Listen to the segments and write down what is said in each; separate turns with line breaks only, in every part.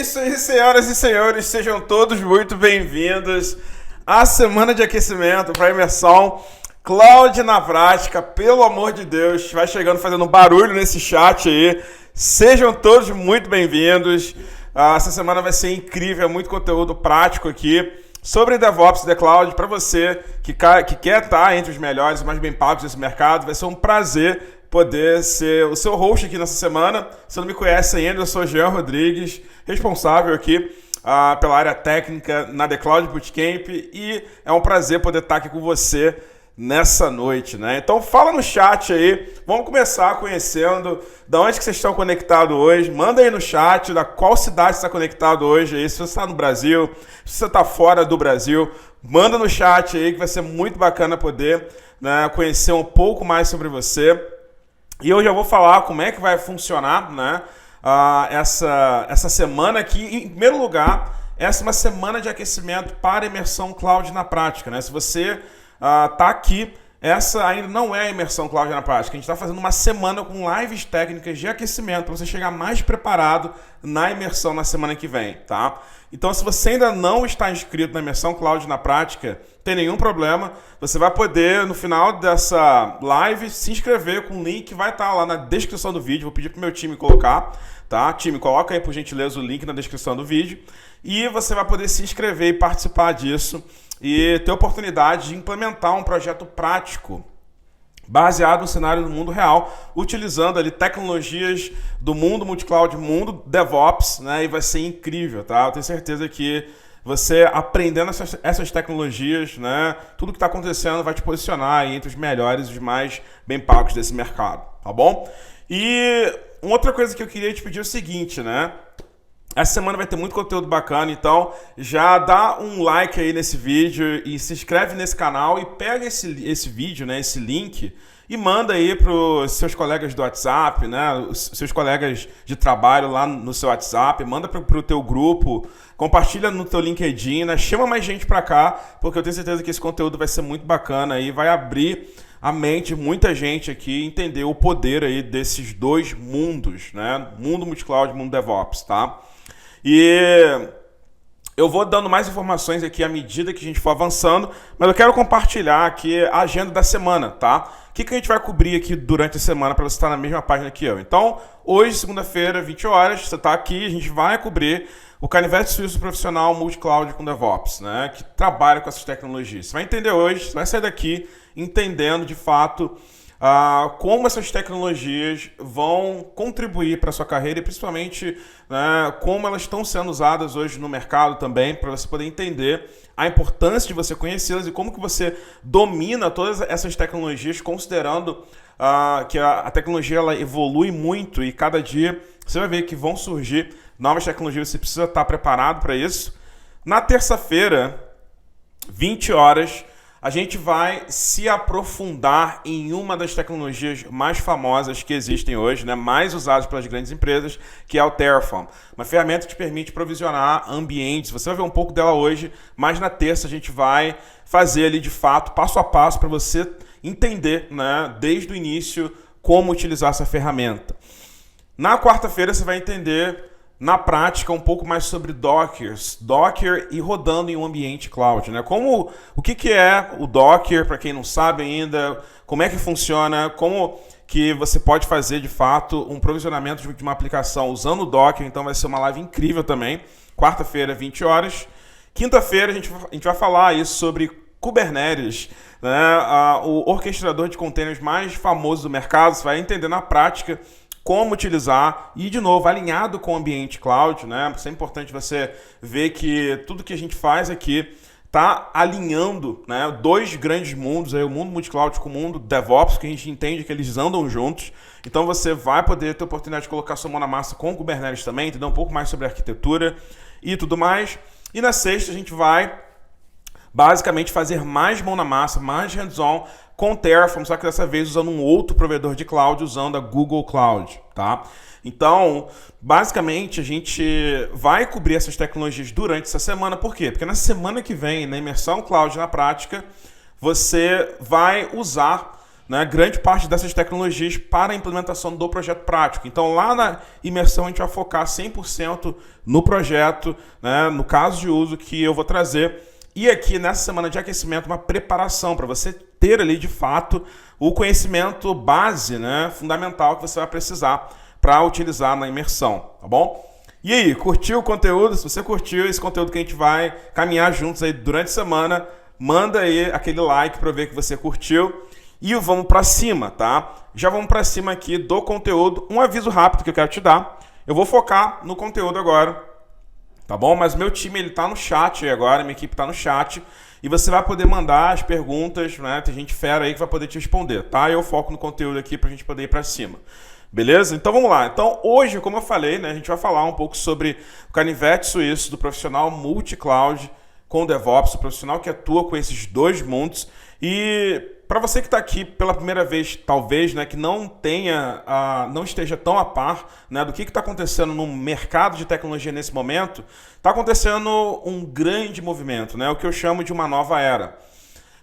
isso aí, senhoras e senhores, sejam todos muito bem-vindos à semana de aquecimento para a imersão Cloud na Prática. Pelo amor de Deus, vai chegando fazendo barulho nesse chat aí. Sejam todos muito bem-vindos. Essa semana vai ser incrível, muito conteúdo prático aqui sobre DevOps e The Cloud para você que quer estar entre os melhores e mais bem pagos desse mercado. Vai ser um prazer poder ser o seu host aqui nessa semana. Se não me conhece ainda, eu sou Jean Rodrigues, responsável aqui pela área técnica na The Cloud Bootcamp, e é um prazer poder estar aqui com você nessa noite, né? Então fala no chat aí, vamos começar conhecendo de onde que vocês estão conectados hoje. Manda aí no chat da qual cidade você está conectado hoje aí, se você está no Brasil, se você está fora do Brasil, manda no chat aí que vai ser muito bacana poder, né, conhecer um pouco mais sobre você. E eu já vou falar como é que vai funcionar, né, essa semana aqui. Em primeiro lugar, essa é uma semana de aquecimento para imersão cloud na prática, né? Se você está aqui, essa ainda não é a imersão cloud na prática. A gente está fazendo uma semana com lives técnicas de aquecimento para você chegar mais preparado na imersão na semana que vem, tá? Então, se você ainda não está inscrito na imersão cloud na prática, não tem nenhum problema. Você vai poder, no final dessa live, se inscrever com o link que vai estar lá na descrição do vídeo. Vou pedir para o meu time colocar, tá? Time, coloca aí, por gentileza, o link na descrição do vídeo. E você vai poder se inscrever e participar disso e ter a oportunidade de implementar um projeto prático baseado no cenário do mundo real, utilizando ali tecnologias do mundo multicloud, mundo DevOps, né? E vai ser incrível, tá? Eu tenho certeza que você aprendendo essas tecnologias, né? Tudo que está acontecendo vai te posicionar aí entre os melhores e os mais bem pagos desse mercado, tá bom? E uma outra coisa que eu queria te pedir é o seguinte, né? Essa semana vai ter muito conteúdo bacana, então já dá um like aí nesse vídeo e se inscreve nesse canal e pega esse vídeo, né, esse link, e manda aí para os seus colegas do WhatsApp, né, os seus colegas de trabalho lá no seu WhatsApp, manda para o teu grupo, compartilha no teu LinkedIn, né, chama mais gente para cá, porque eu tenho certeza que esse conteúdo vai ser muito bacana e vai abrir a mente de muita gente aqui, entender o poder aí desses dois mundos, né, mundo multicloud e mundo DevOps, tá? E eu vou dando mais informações aqui à medida que a gente for avançando, mas eu quero compartilhar aqui a agenda da semana, tá? O que a gente vai cobrir aqui durante a semana para você estar na mesma página que eu. Então, hoje, segunda-feira, 20 horas, você está aqui, a gente vai cobrir o Canivete Suíço Profissional Multicloud com DevOps, né? Que trabalha com essas tecnologias. Você vai entender hoje, você vai sair daqui entendendo de fato como essas tecnologias vão contribuir para a sua carreira e principalmente, né, como elas estão sendo usadas hoje no mercado também, para você poder entender a importância de você conhecê-las e como que você domina todas essas tecnologias, considerando que a tecnologia ela evolui muito e cada dia você vai ver que vão surgir novas tecnologias, você precisa estar preparado para isso. Na terça-feira, 20 horas, a gente vai se aprofundar em uma das tecnologias mais famosas que existem hoje, né, mais usadas pelas grandes empresas, que é o Terraform. Uma ferramenta que te permite provisionar ambientes. Você vai ver um pouco dela hoje, mas na terça a gente vai fazer ali de fato, passo a passo, para você entender, né, desde o início como utilizar essa ferramenta. Na quarta-feira você vai entender na prática um pouco mais sobre Docker e rodando em um ambiente cloud, né? O que é o Docker, para quem não sabe ainda, como é que funciona, como que você pode fazer de fato um provisionamento de uma aplicação usando o Docker. Então vai ser uma live incrível também, quarta-feira, 20 horas. Quinta-feira a gente vai falar aí sobre Kubernetes, né? O orquestrador de containers mais famoso do mercado. Você vai entender na prática como utilizar e, de novo, alinhado com o ambiente cloud, né? Isso é importante você ver que tudo que a gente faz aqui está alinhando, né, dois grandes mundos, aí, o mundo multicloud com o mundo DevOps, que a gente entende que eles andam juntos. Então você vai poder ter a oportunidade de colocar sua mão na massa com o Kubernetes também, entender um pouco mais sobre a arquitetura e tudo mais. E na sexta a gente vai basicamente fazer mais mão na massa, mais hands-on com Terraform, só que dessa vez usando um outro provedor de cloud, usando a Google Cloud, tá? Então, basicamente, a gente vai cobrir essas tecnologias durante essa semana. Por quê? Porque na semana que vem, na imersão cloud na prática, você vai usar né, grande parte dessas tecnologias para a implementação do projeto prático. Então, lá na imersão, a gente vai focar 100% no projeto, né, no caso de uso que eu vou trazer. E aqui, nessa semana de aquecimento, uma preparação para você ter ali, de fato, o conhecimento base, né, fundamental que você vai precisar para utilizar na imersão, tá bom? E aí, curtiu o conteúdo? Se você curtiu esse conteúdo que a gente vai caminhar juntos aí durante a semana, manda aí aquele like para ver que você curtiu. E vamos para cima, tá? Já vamos para cima aqui do conteúdo. Um aviso rápido que eu quero te dar. Eu vou focar no conteúdo agora, tá bom? Mas meu time, ele tá no chat agora, minha equipe tá no chat. E você vai poder mandar as perguntas, né? Tem gente fera aí que vai poder te responder, tá? Eu foco no conteúdo aqui pra gente poder ir para cima. Beleza? Então vamos lá. Então hoje, como eu falei, né? A gente vai falar um pouco sobre o canivete suíço do profissional multi-cloud com DevOps, o profissional que atua com esses dois mundos. E para você que está aqui pela primeira vez, talvez, né, que não esteja tão a par, né, do que está acontecendo no mercado de tecnologia nesse momento, está acontecendo um grande movimento, né, o que eu chamo de uma nova era.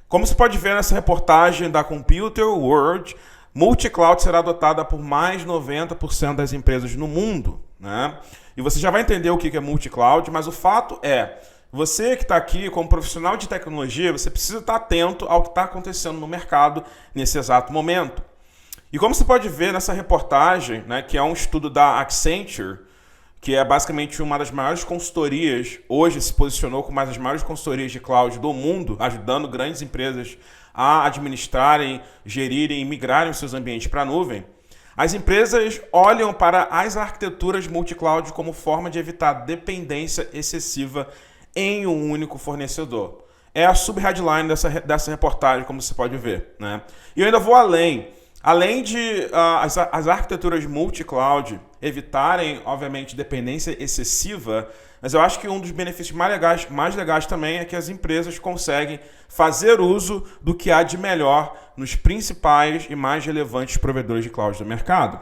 Como você pode ver nessa reportagem da Computer World, multi-cloud será adotada por mais de 90% das empresas no mundo, né? E você já vai entender o que é multi-cloud, mas o fato é, você que está aqui como profissional de tecnologia, você precisa estar atento ao que está acontecendo no mercado nesse exato momento. E como você pode ver nessa reportagem, né, que é um estudo da Accenture, que é basicamente uma das maiores consultorias, hoje se posicionou como uma das maiores consultorias de cloud do mundo, ajudando grandes empresas a administrarem, gerirem e migrarem os seus ambientes para a nuvem. As empresas olham para as arquiteturas multi-cloud como forma de evitar dependência excessiva em um único fornecedor. É a sub-headline dessa reportagem, como você pode ver, né? E eu ainda vou além. Além de as arquiteturas multi-cloud evitarem, obviamente, dependência excessiva, mas eu acho que um dos benefícios mais legais também é que as empresas conseguem fazer uso do que há de melhor nos principais e mais relevantes provedores de cloud do mercado.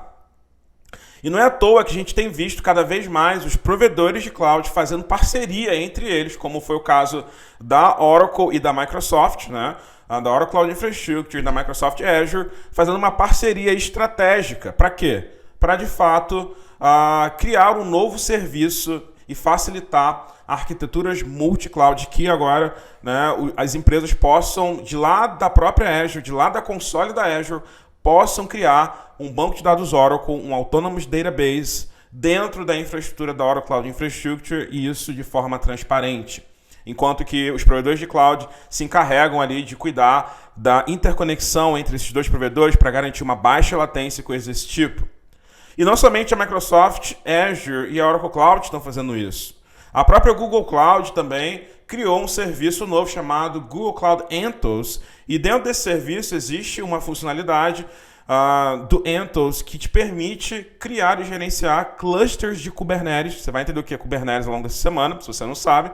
E não é à toa que a gente tem visto cada vez mais os provedores de cloud fazendo parceria entre eles, como foi o caso da Oracle e da Microsoft, né? Da Oracle Cloud Infrastructure e da Microsoft Azure, fazendo uma parceria estratégica. Para quê? Para, de fato, criar um novo serviço e facilitar arquiteturas multi-cloud que agora, né, as empresas possam, de lá da própria Azure, de lá da console da Azure, possam criar um banco de dados Oracle, um Autonomous Database, dentro da infraestrutura da Oracle Cloud Infrastructure, e isso de forma transparente. Enquanto que os provedores de cloud se encarregam ali de cuidar da interconexão entre esses dois provedores para garantir uma baixa latência e coisas desse tipo. E não somente a Microsoft, Azure e a Oracle Cloud estão fazendo isso. A própria Google Cloud também criou um serviço novo chamado Google Cloud Anthos, e dentro desse serviço existe uma funcionalidade do Anthos que te permite criar e gerenciar clusters de Kubernetes. Você vai entender o que é Kubernetes ao longo dessa semana, se você não sabe,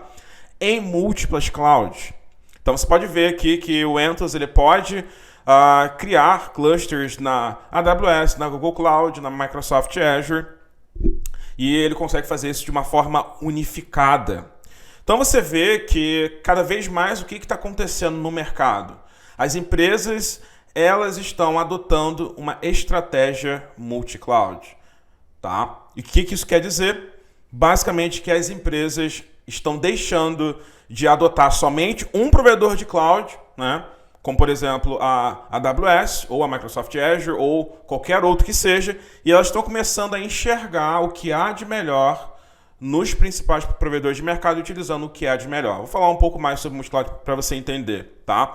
em múltiplas clouds. Então você pode ver aqui que o Anthos ele pode criar clusters na AWS, na Google Cloud, na Microsoft Azure, e ele consegue fazer isso de uma forma unificada. Então você vê que cada vez mais o que está acontecendo no mercado? As empresas elas estão adotando uma estratégia multi-cloud. Tá? E o que isso quer dizer? Basicamente que as empresas estão deixando de adotar somente um provedor de cloud, né? Como, por exemplo, a AWS, ou a Microsoft Azure, ou qualquer outro que seja, e elas estão começando a enxergar o que há de melhor nos principais provedores de mercado, utilizando o que há de melhor. Vou falar um pouco mais sobre multi-cloud para você entender, tá?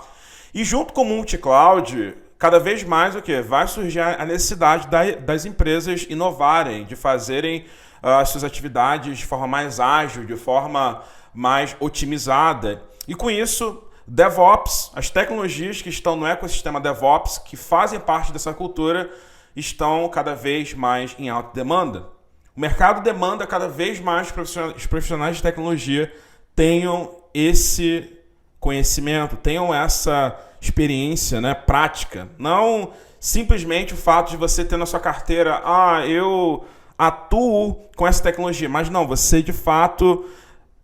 E junto com o multi-cloud, cada vez mais o que? Vai surgir a necessidade das empresas inovarem, de fazerem as suas atividades de forma mais ágil, de forma mais otimizada. E com isso, DevOps, as tecnologias que estão no ecossistema DevOps, que fazem parte dessa cultura, estão cada vez mais em alta demanda. O mercado demanda cada vez mais que os profissionais de tecnologia tenham esse conhecimento, tenham essa experiência, né, prática. Não simplesmente o fato de você ter na sua carteira, eu atuo com essa tecnologia, mas não, você de fato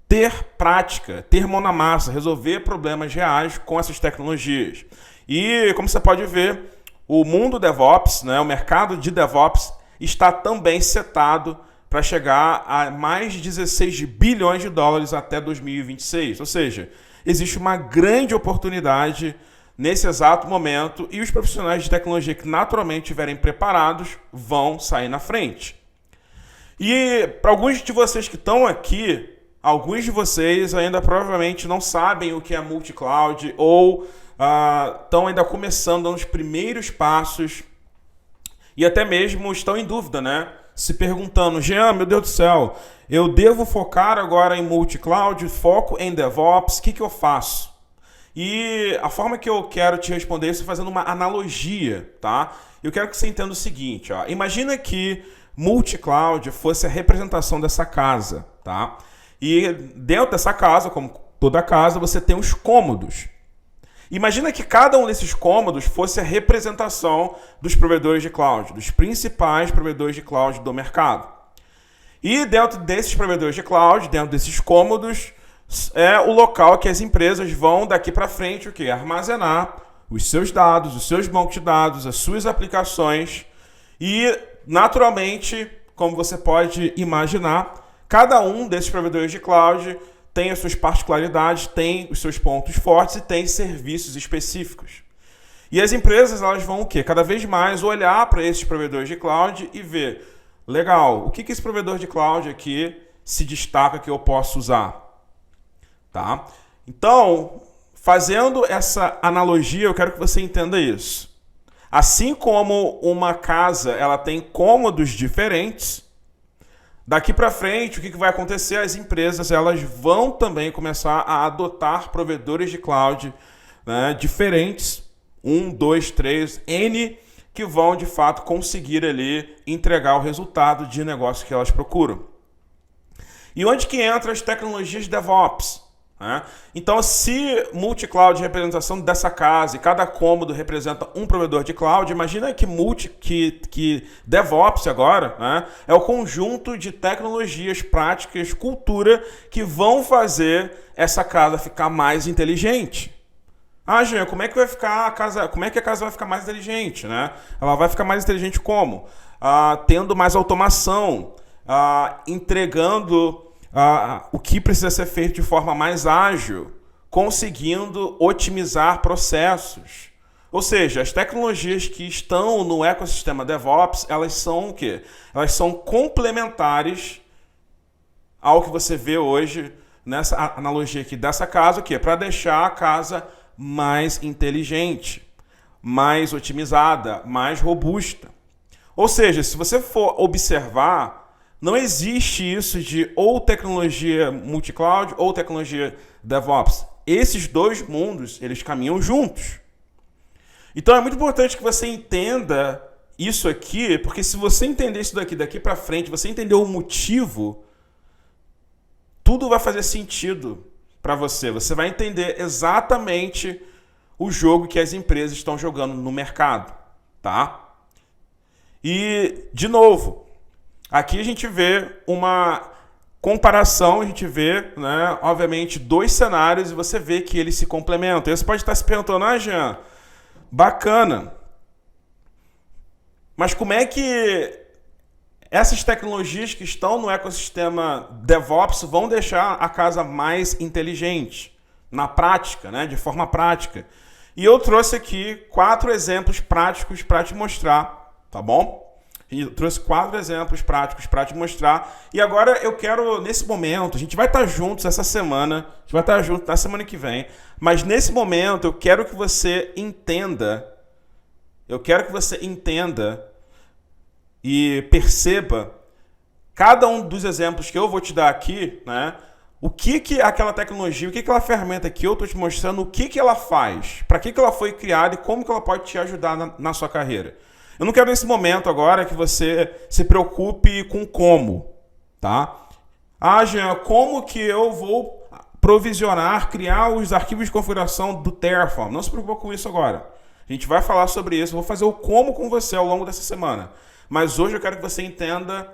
ter prática, ter mão na massa, resolver problemas reais com essas tecnologias. E como você pode ver, o mundo DevOps, né, o mercado de DevOps, está também setado para chegar a mais de 16 bilhões de dólares até 2026. Ou seja, existe uma grande oportunidade nesse exato momento e os profissionais de tecnologia que naturalmente estiverem preparados vão sair na frente. E para alguns de vocês que estão aqui, alguns de vocês ainda provavelmente não sabem o que é multi-cloud ou estão ainda começando nos primeiros passos e até mesmo estão em dúvida, né? Se perguntando, Jean, meu Deus do céu, eu devo focar agora em multi-cloud, foco em DevOps, o que eu faço? E a forma que eu quero te responder isso é fazendo uma analogia, tá? Eu quero que você entenda o seguinte, ó. Imagina que multi-cloud fosse a representação dessa casa, tá? E dentro dessa casa, como toda casa, você tem os cômodos. Imagina que cada um desses cômodos fosse a representação dos provedores de cloud, dos principais provedores de cloud do mercado. E dentro desses provedores de cloud, dentro desses cômodos, é o local que as empresas vão daqui para frente o quê? Armazenar os seus dados, os seus bancos de dados, as suas aplicações e, naturalmente, como você pode imaginar, cada um desses provedores de cloud tem as suas particularidades, tem os seus pontos fortes e tem serviços específicos. E as empresas elas vão o quê? Cada vez mais olhar para esses provedores de cloud e ver, legal, o que esse provedor de cloud aqui se destaca que eu posso usar? Tá? Então, fazendo essa analogia, eu quero que você entenda isso. Assim como uma casa ela tem cômodos diferentes, daqui para frente, o que vai acontecer? As empresas elas vão também começar a adotar provedores de cloud, né, diferentes, 1, 2, 3, N, que vão de fato conseguir ali entregar o resultado de negócio que elas procuram. E onde que entram as tecnologias de DevOps? Então, se multi-cloud é a representação dessa casa e cada cômodo representa um provedor de cloud, imagina que DevOps agora, né, é o conjunto de tecnologias, práticas, cultura que vão fazer essa casa ficar mais inteligente. Jean, como é que vai ficar a casa? Como é que a casa vai ficar mais inteligente, né? Ela vai ficar mais inteligente como? Tendo mais automação, entregando o que precisa ser feito de forma mais ágil, conseguindo otimizar processos. Ou seja, as tecnologias que estão no ecossistema DevOps, elas são o quê? Elas são complementares ao que você vê hoje nessa analogia aqui dessa casa, o quê? Para deixar a casa mais inteligente, mais otimizada, mais robusta. Ou seja, se você for observar, não existe isso de ou tecnologia multi-cloud ou tecnologia DevOps. Esses dois mundos, eles caminham juntos. Então é muito importante que você entenda isso aqui, porque se você entender isso daqui para frente, você entender o motivo, tudo vai fazer sentido para você. Você vai entender exatamente o jogo que as empresas estão jogando no mercado, tá? E, de novo, aqui a gente vê uma comparação, a gente vê, né, obviamente, dois cenários e você vê que eles se complementam. E você pode estar se perguntando, Jean, bacana, mas como é que essas tecnologias que estão no ecossistema DevOps vão deixar a casa mais inteligente, na prática, né, de forma prática? E eu trouxe aqui 4 exemplos práticos para te mostrar, tá bom? Eu trouxe 4 exemplos práticos para te mostrar. E agora eu quero, nesse momento, a gente vai estar juntos essa semana, a gente vai estar juntos na semana que vem, mas nesse momento eu quero que você entenda, e perceba cada um dos exemplos que eu vou te dar aqui, né? O que aquela tecnologia, o que aquela ferramenta que eu estou te mostrando, o que ela faz, para que ela foi criada e como que ela pode te ajudar na sua carreira. Eu não quero nesse momento agora que você se preocupe com como, tá? Jean, como que eu vou provisionar, criar os arquivos de configuração do Terraform? Não se preocupe com isso agora. A gente vai falar sobre isso, eu vou fazer o como com você ao longo dessa semana. Mas hoje eu quero que você entenda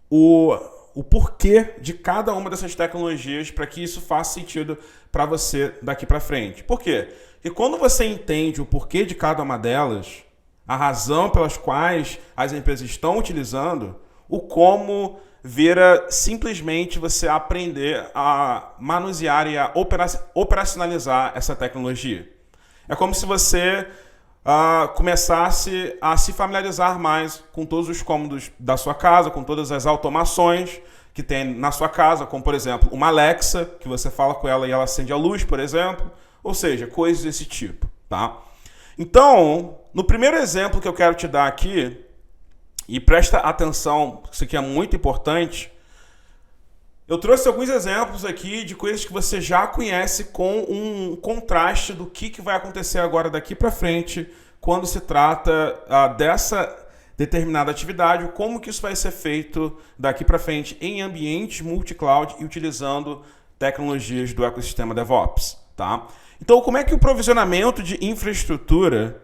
o porquê de cada uma dessas tecnologias para que isso faça sentido para você daqui para frente. Por quê? Porque quando você entende o porquê de cada uma delas, a razão pelas quais as empresas estão utilizando, o como vira simplesmente você aprender a manusear e a operacionalizar essa tecnologia. É como se você começasse a se familiarizar mais com todos os cômodos da sua casa, com todas as automações que tem na sua casa, como, por exemplo, uma Alexa, que você fala com ela e ela acende a luz, por exemplo. Ou seja, coisas desse tipo, tá? Então, no primeiro exemplo que eu quero te dar aqui, e presta atenção, isso aqui é muito importante, eu trouxe alguns exemplos aqui de coisas que você já conhece com um contraste do que vai acontecer agora daqui para frente quando se trata dessa determinada atividade, como que isso vai ser feito daqui para frente em ambientes multi-cloud e utilizando tecnologias do ecossistema DevOps, tá? Então, como é que o provisionamento de infraestrutura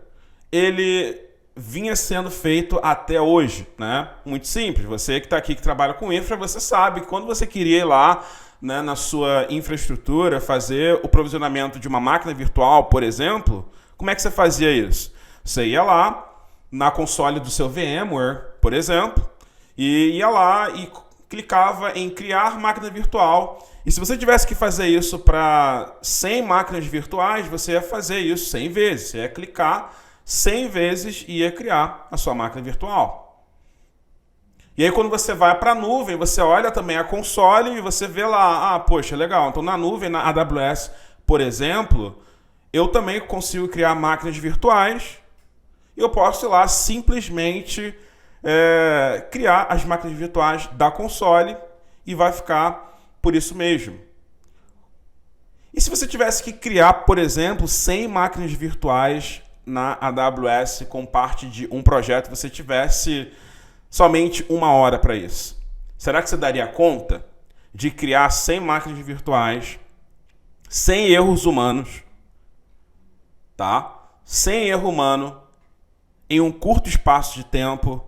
ele vinha sendo feito até hoje, né? Muito simples. Você que está aqui, que trabalha com infra, você sabe que quando você queria ir lá, né, na sua infraestrutura fazer o provisionamento de uma máquina virtual, por exemplo, como é que você fazia isso? Você ia lá na console do seu VMware, por exemplo, e ia lá e clicava em criar máquina virtual. E se você tivesse que fazer isso para 100 máquinas virtuais, você ia fazer isso 100 vezes. Você ia clicar 100 vezes e ia criar a sua máquina virtual. E aí quando você vai para a nuvem, você olha também a console e você vê lá, poxa, legal, então na nuvem, na AWS, por exemplo, eu também consigo criar máquinas virtuais e eu posso ir lá simplesmente criar as máquinas virtuais da console e vai ficar por isso mesmo. E se você tivesse que criar, por exemplo, 100 máquinas virtuais na AWS com parte de um projeto, você tivesse somente 1 hora para isso? Será que você daria conta de criar 100 máquinas virtuais sem erros humanos, tá? Sem erro humano, em um curto espaço de tempo,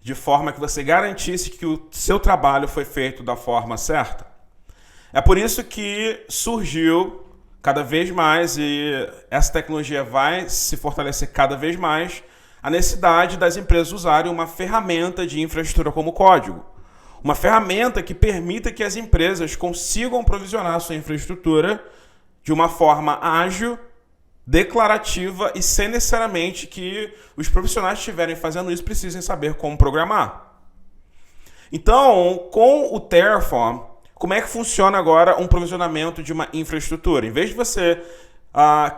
de forma que você garantisse que o seu trabalho foi feito da forma certa? É por isso que surgiu cada vez mais, e essa tecnologia vai se fortalecer cada vez mais, a necessidade das empresas usarem uma ferramenta de infraestrutura como código. Uma ferramenta que permita que as empresas consigam provisionar sua infraestrutura de uma forma ágil, declarativa e sem necessariamente que os profissionais que estiverem fazendo isso precisem saber como programar. Então, com o Terraform, como é que funciona agora um provisionamento de uma infraestrutura? Em vez de você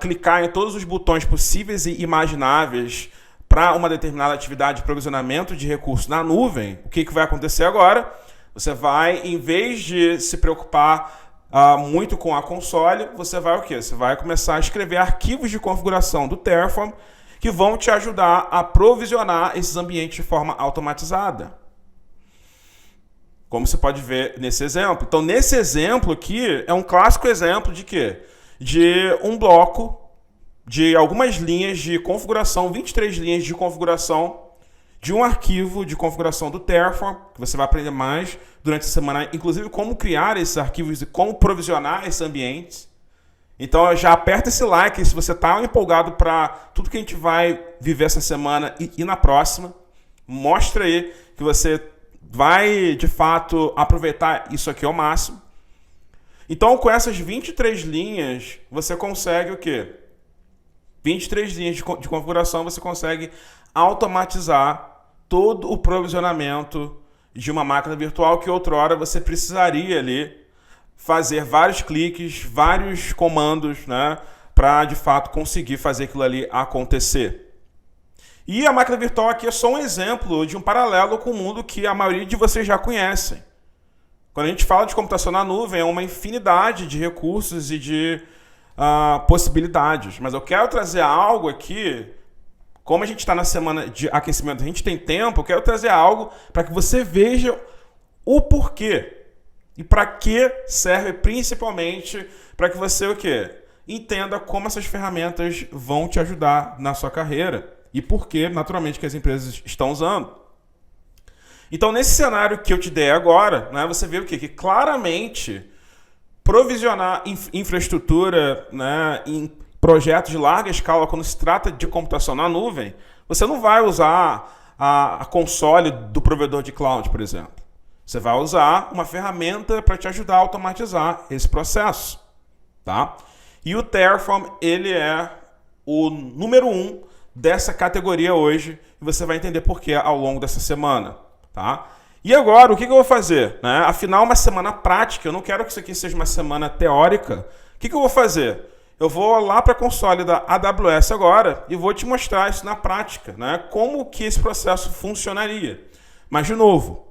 clicar em todos os botões possíveis e imagináveis para uma determinada atividade de provisionamento de recursos na nuvem, o que vai acontecer agora? Você vai, em vez de se preocupar muito com a console, você vai o quê? Você vai começar a escrever arquivos de configuração do Terraform que vão te ajudar a provisionar esses ambientes de forma automatizada. Como você pode ver nesse exemplo. Então, nesse exemplo aqui, é um clássico exemplo de quê? De um bloco de algumas linhas de configuração, 23 linhas de configuração de um arquivo de configuração do Terraform, que você vai aprender mais durante a semana, inclusive como criar esses arquivos e como provisionar esses ambientes. Então, já aperta esse like se você está empolgado para tudo que a gente vai viver essa semana e na próxima. Mostra aí que você vai, de fato, aproveitar isso aqui ao máximo. Então, com essas 23 linhas, você consegue o quê? 23 linhas de configuração, você consegue automatizar todo o provisionamento de uma máquina virtual que outrora você precisaria ali fazer vários cliques, vários comandos, né, para, de fato, conseguir fazer aquilo ali acontecer. E a máquina virtual aqui é só um exemplo de um paralelo com o mundo que a maioria de vocês já conhecem. Quando a gente fala de computação na nuvem, é uma infinidade de recursos e de possibilidades. Mas eu quero trazer algo aqui, como a gente está na semana de aquecimento, a gente tem tempo, eu quero trazer algo para que você veja o porquê. E para que serve principalmente para que você o quê? Entenda como essas ferramentas vão te ajudar na sua carreira. E por que, naturalmente, que as empresas estão usando. Então, nesse cenário que eu te dei agora, né, você vê o quê? Que claramente provisionar infraestrutura, né, em projetos de larga escala, quando se trata de computação na nuvem, você não vai usar a console do provedor de cloud, por exemplo. Você vai usar uma ferramenta para te ajudar a automatizar esse processo, tá? E o Terraform, ele é o número 1 dessa categoria hoje, e você vai entender por quê ao longo dessa semana, tá? E agora, o que eu vou fazer? Né? Afinal, uma semana prática, eu não quero que isso aqui seja uma semana teórica. O que eu vou fazer? Eu vou lá para a console da AWS agora e vou te mostrar isso na prática, né? Como que esse processo funcionaria. Mas, de novo,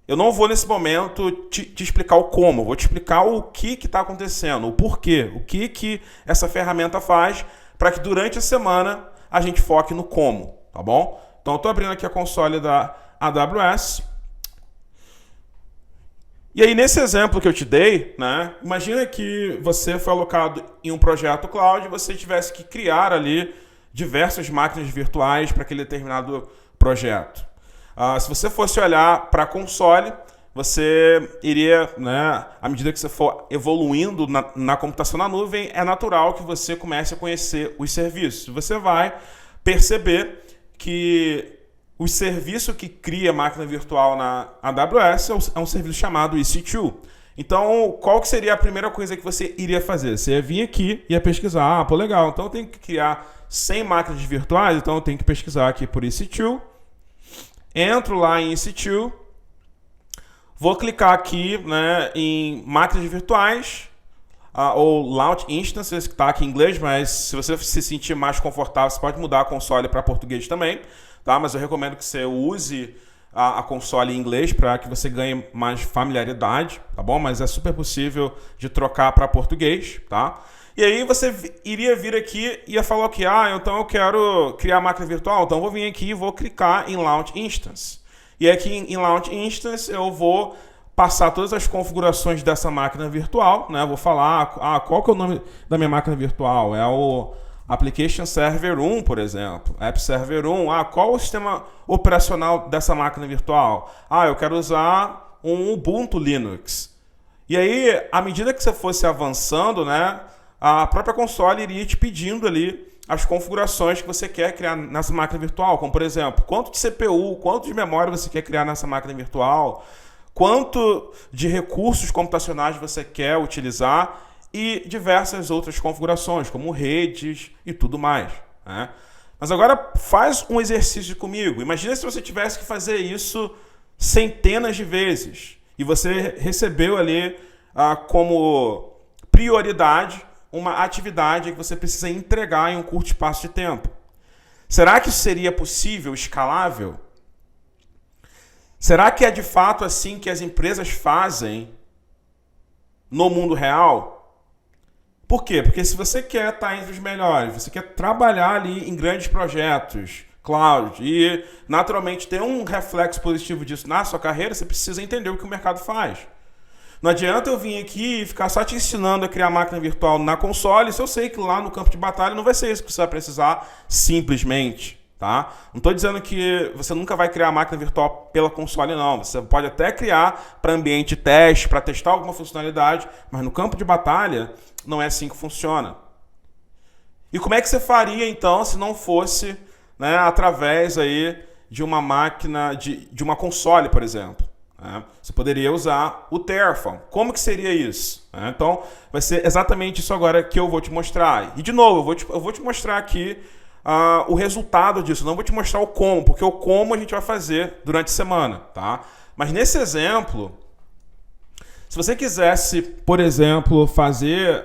eu não vou nesse momento te explicar o como, eu vou te explicar o que está acontecendo, o porquê, o que essa ferramenta faz para que durante a semana a gente foque no como, tá bom? Então eu estou abrindo aqui a console da AWS. E aí nesse exemplo que eu te dei, né, imagina que você foi alocado em um projeto cloud e você tivesse que criar ali diversas máquinas virtuais para aquele determinado projeto. Se você fosse olhar para a console, você iria, né, à medida que você for evoluindo na computação na nuvem, é natural que você comece a conhecer os serviços. Você vai perceber que o serviço que cria máquina virtual na AWS é um serviço chamado EC2. Então, qual que seria a primeira coisa que você iria fazer? Você ia vir aqui e ia pesquisar. Pô, legal, então eu tenho que criar 100 máquinas virtuais, então eu tenho que pesquisar aqui por EC2. Entro lá em EC2, vou clicar aqui, né, em máquinas virtuais, ou Launch Instances, que está aqui em inglês, mas se você se sentir mais confortável, você pode mudar a console para português também, tá? Mas eu recomendo que você use a console em inglês para que você ganhe mais familiaridade, tá bom? Mas é super possível de trocar para português, tá? E aí você iria vir aqui e ia falar que, então eu quero criar máquina virtual, então eu vou vir aqui e vou clicar em Launch Instance. E aqui em Launch Instance eu vou passar todas as configurações dessa máquina virtual, né? Eu vou falar, qual que é o nome da minha máquina virtual? É o Application Server 1, por exemplo, App Server 1. Qual o sistema operacional dessa máquina virtual? Eu quero usar um Ubuntu Linux. E aí, à medida que você fosse avançando, né, a própria console iria te pedindo ali as configurações que você quer criar nessa máquina virtual, como por exemplo, quanto de CPU, quanto de memória você quer criar nessa máquina virtual, quanto de recursos computacionais você quer utilizar e diversas outras configurações, como redes e tudo mais, né? Mas agora faz um exercício comigo. Imagina se você tivesse que fazer isso centenas de vezes e você recebeu ali como prioridade uma atividade que você precisa entregar em um curto espaço de tempo. Será que isso seria possível, escalável? Será que é de fato assim que as empresas fazem no mundo real? Por quê? Porque se você quer estar entre os melhores, você quer trabalhar ali em grandes projetos, cloud, e naturalmente ter um reflexo positivo disso na sua carreira, você precisa entender o que o mercado faz. Não adianta eu vir aqui e ficar só te ensinando a criar máquina virtual na console, se eu sei que lá no campo de batalha não vai ser isso que você vai precisar simplesmente, tá? Não estou dizendo que você nunca vai criar máquina virtual pela console, não. Você pode até criar para ambiente de teste, para testar alguma funcionalidade, mas no campo de batalha não é assim que funciona. E como é que você faria, então, se não fosse, né, através aí de uma máquina, de uma console, por exemplo? Você poderia usar o Terraform. Como que seria isso? Então, vai ser exatamente isso agora que eu vou te mostrar. E, de novo, eu vou te mostrar aqui o resultado disso. Não vou te mostrar o como, porque o como a gente vai fazer durante a semana, tá? Mas nesse exemplo, se você quisesse, por exemplo, fazer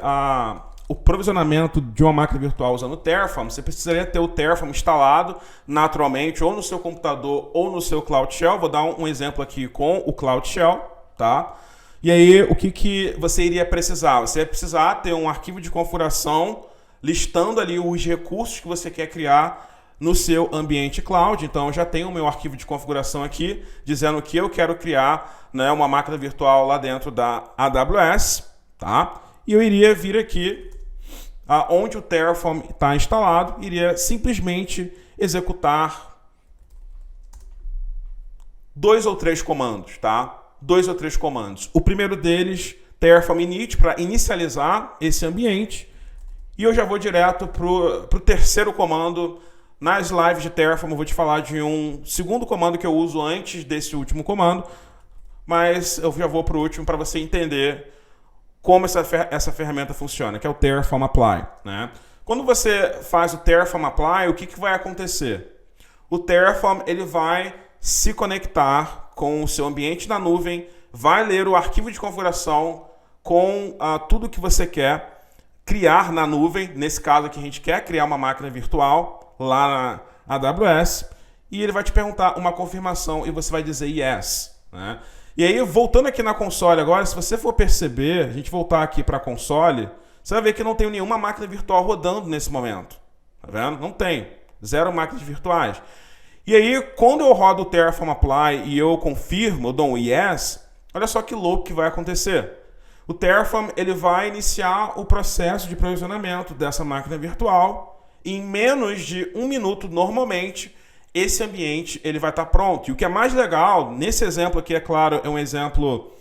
o provisionamento de uma máquina virtual usando o Terraform, você precisaria ter o Terraform instalado naturalmente ou no seu computador ou no seu Cloud Shell. Vou dar um exemplo aqui com o Cloud Shell, tá? E aí, o que você iria precisar? Você ia precisar ter um arquivo de configuração listando ali os recursos que você quer criar no seu ambiente cloud. Então, eu já tenho o meu arquivo de configuração aqui, dizendo que eu quero criar, né, uma máquina virtual lá dentro da AWS, tá? E eu iria vir aqui onde o Terraform está instalado, iria simplesmente executar 2 ou 3 comandos, tá? 2 ou 3 comandos. O primeiro deles, Terraform init, para inicializar esse ambiente. E eu já vou direto para o terceiro comando, Nas lives de Terraform eu vou te falar de um segundo comando que eu uso antes desse último comando, mas eu já vou para o último para você entender como essa ferramenta funciona, que é o Terraform Apply, né? Quando você faz o Terraform Apply, o que vai acontecer? O Terraform ele vai se conectar com o seu ambiente na nuvem, vai ler o arquivo de configuração com tudo que você quer criar na nuvem. Nesse caso aqui a gente quer criar uma máquina virtual lá na AWS, e ele vai te perguntar uma confirmação e você vai dizer yes, né? E aí, voltando aqui na console agora, se você for perceber, a gente voltar aqui para a console, você vai ver que não tem nenhuma máquina virtual rodando nesse momento. Tá vendo? Não tem. 0 máquinas virtuais. E aí, quando eu rodo o Terraform Apply e eu confirmo, eu dou um yes, olha só que louco que vai acontecer. O Terraform ele vai iniciar o processo de provisionamento dessa máquina virtual. E em menos de 1 minuto, normalmente, esse ambiente ele vai estar pronto. E o que é mais legal, nesse exemplo aqui, é claro, é um exemplo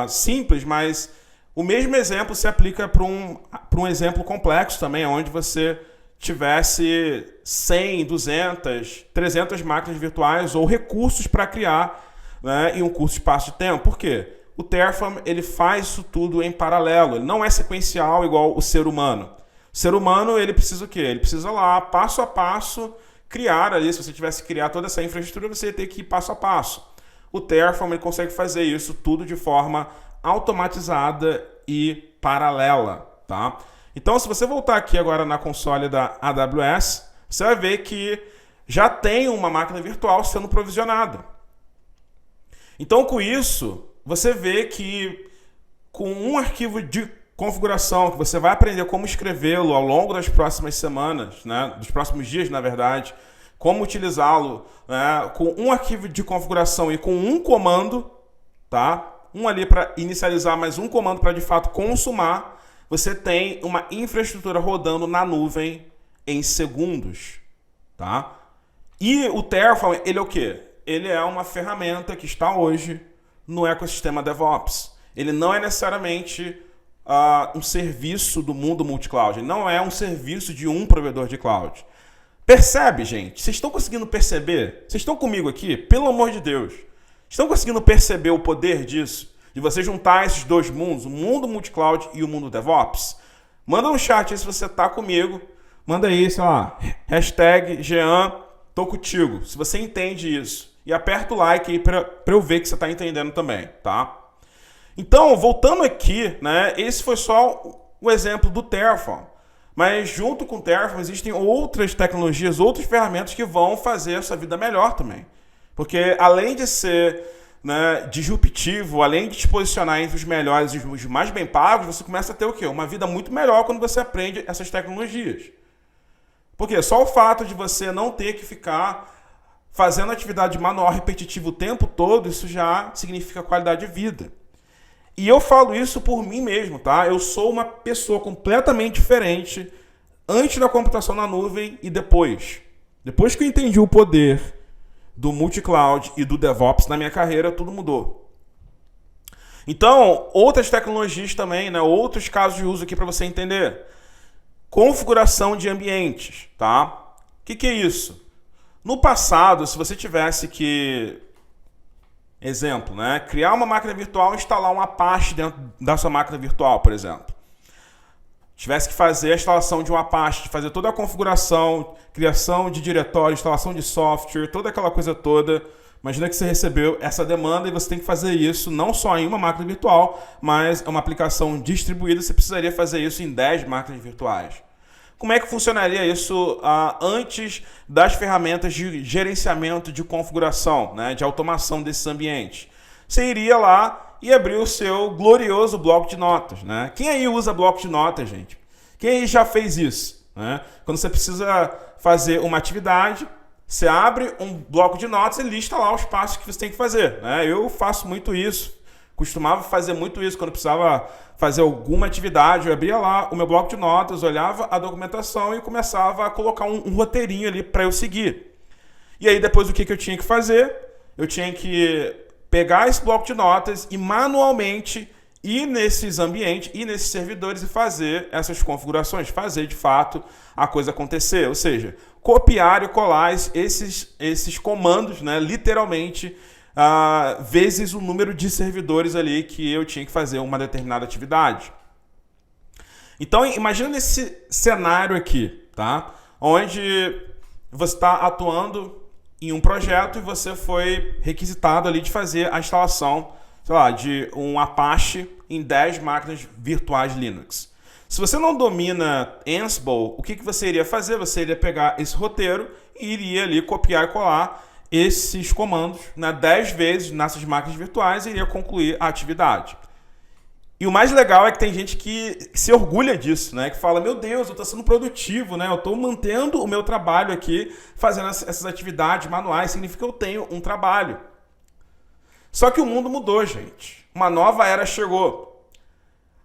simples, mas o mesmo exemplo se aplica para um exemplo complexo também, onde você tivesse 100, 200, 300 máquinas virtuais ou recursos para criar, né, em um curto espaço de tempo. Por quê? O Terraform ele faz isso tudo em paralelo, ele não é sequencial igual o ser humano. O ser humano ele precisa o quê? Ele precisa lá, passo a passo, criar ali. Se você tivesse que criar toda essa infraestrutura, você ia ter que ir passo a passo. O Terraform ele consegue fazer isso tudo de forma automatizada e paralela, tá? Então, se você voltar aqui agora na console da AWS, você vai ver que já tem uma máquina virtual sendo provisionada. Então, com isso, você vê que com um arquivo de configuração, que você vai aprender como escrevê-lo ao longo das próximas semanas, né, dos próximos dias, na verdade, como utilizá-lo, né, com um arquivo de configuração e com um comando, tá? Um ali para inicializar, mais um comando para de fato consumar, você tem uma infraestrutura rodando na nuvem em segundos, tá? E o Terraform, ele é o quê? Ele é uma ferramenta que está hoje no ecossistema DevOps. Ele não é necessariamente um serviço do mundo multi-cloud. Ele não é um serviço de um provedor de cloud. Percebe, gente? Vocês estão conseguindo perceber? Vocês estão comigo aqui? Pelo amor de Deus. Estão conseguindo perceber o poder disso? De você juntar esses dois mundos, o mundo multi-cloud e o mundo DevOps? Manda no chat aí se você está comigo. Manda aí, sei lá, hashtag Jean, tô contigo. Se você entende isso. E aperta o like aí para eu ver que você está entendendo também, tá? Então, voltando aqui, né, esse foi só o exemplo do Terraform. Mas junto com o Terraform existem outras tecnologias, outras ferramentas que vão fazer a sua vida melhor também. Porque além de ser, né, disruptivo, além de te posicionar entre os melhores e os mais bem pagos, você começa a ter o quê? Uma vida muito melhor quando você aprende essas tecnologias. Porque só o fato de você não ter que ficar fazendo atividade manual repetitiva o tempo todo, isso já significa qualidade de vida. E eu falo isso por mim mesmo, tá? Eu sou uma pessoa completamente diferente antes da computação na nuvem e depois. Depois que eu entendi o poder do multi-cloud e do DevOps na minha carreira, tudo mudou. Então, outras tecnologias também, né? Outros casos de uso aqui para você entender. Configuração de ambientes, tá? O que é isso? No passado, se você tivesse que... Exemplo, né? Criar uma máquina virtual e instalar um Apache dentro da sua máquina virtual, por exemplo. Tivesse que fazer a instalação de um Apache, fazer toda a configuração, criação de diretório, instalação de software, toda aquela coisa toda. Imagina que você recebeu essa demanda e você tem que fazer isso não só em uma máquina virtual, mas é uma aplicação distribuída, você precisaria fazer isso em 10 máquinas virtuais. Como é que funcionaria isso antes das ferramentas de gerenciamento de configuração, né, de automação desses ambientes? Você iria lá e abrir o seu glorioso bloco de notas, né? Quem aí usa bloco de notas, gente? Quem aí já fez isso, né? Quando você precisa fazer uma atividade, você abre um bloco de notas e lista lá os passos que você tem que fazer, né? Eu faço muito isso. Costumava fazer muito isso quando precisava fazer alguma atividade. Eu abria lá o meu bloco de notas, olhava a documentação e começava a colocar um roteirinho ali para eu seguir. E aí depois o que eu tinha que fazer? Eu tinha que pegar esse bloco de notas e manualmente ir nesses ambientes, ir nesses servidores e fazer essas configurações, fazer de fato a coisa acontecer. Ou seja, copiar e colar esses comandos, né, literalmente, vezes o número de servidores ali que eu tinha que fazer uma determinada atividade. Então, imagina esse cenário aqui, tá? Onde você está atuando em um projeto e você foi requisitado ali de fazer a instalação, sei lá, de um Apache em 10 máquinas virtuais Linux. Se você não domina Ansible, o que você iria fazer? Você iria pegar esse roteiro e iria ali copiar e colar esses comandos, né, 10 vezes nessas máquinas virtuais e iria concluir a atividade. E o mais legal é que tem gente que se orgulha disso, né? Que fala, meu Deus, eu estou sendo produtivo, né? Eu estou mantendo o meu trabalho aqui, fazendo essas atividades manuais, significa que eu tenho um trabalho. Só que o mundo mudou, gente. Uma nova era chegou.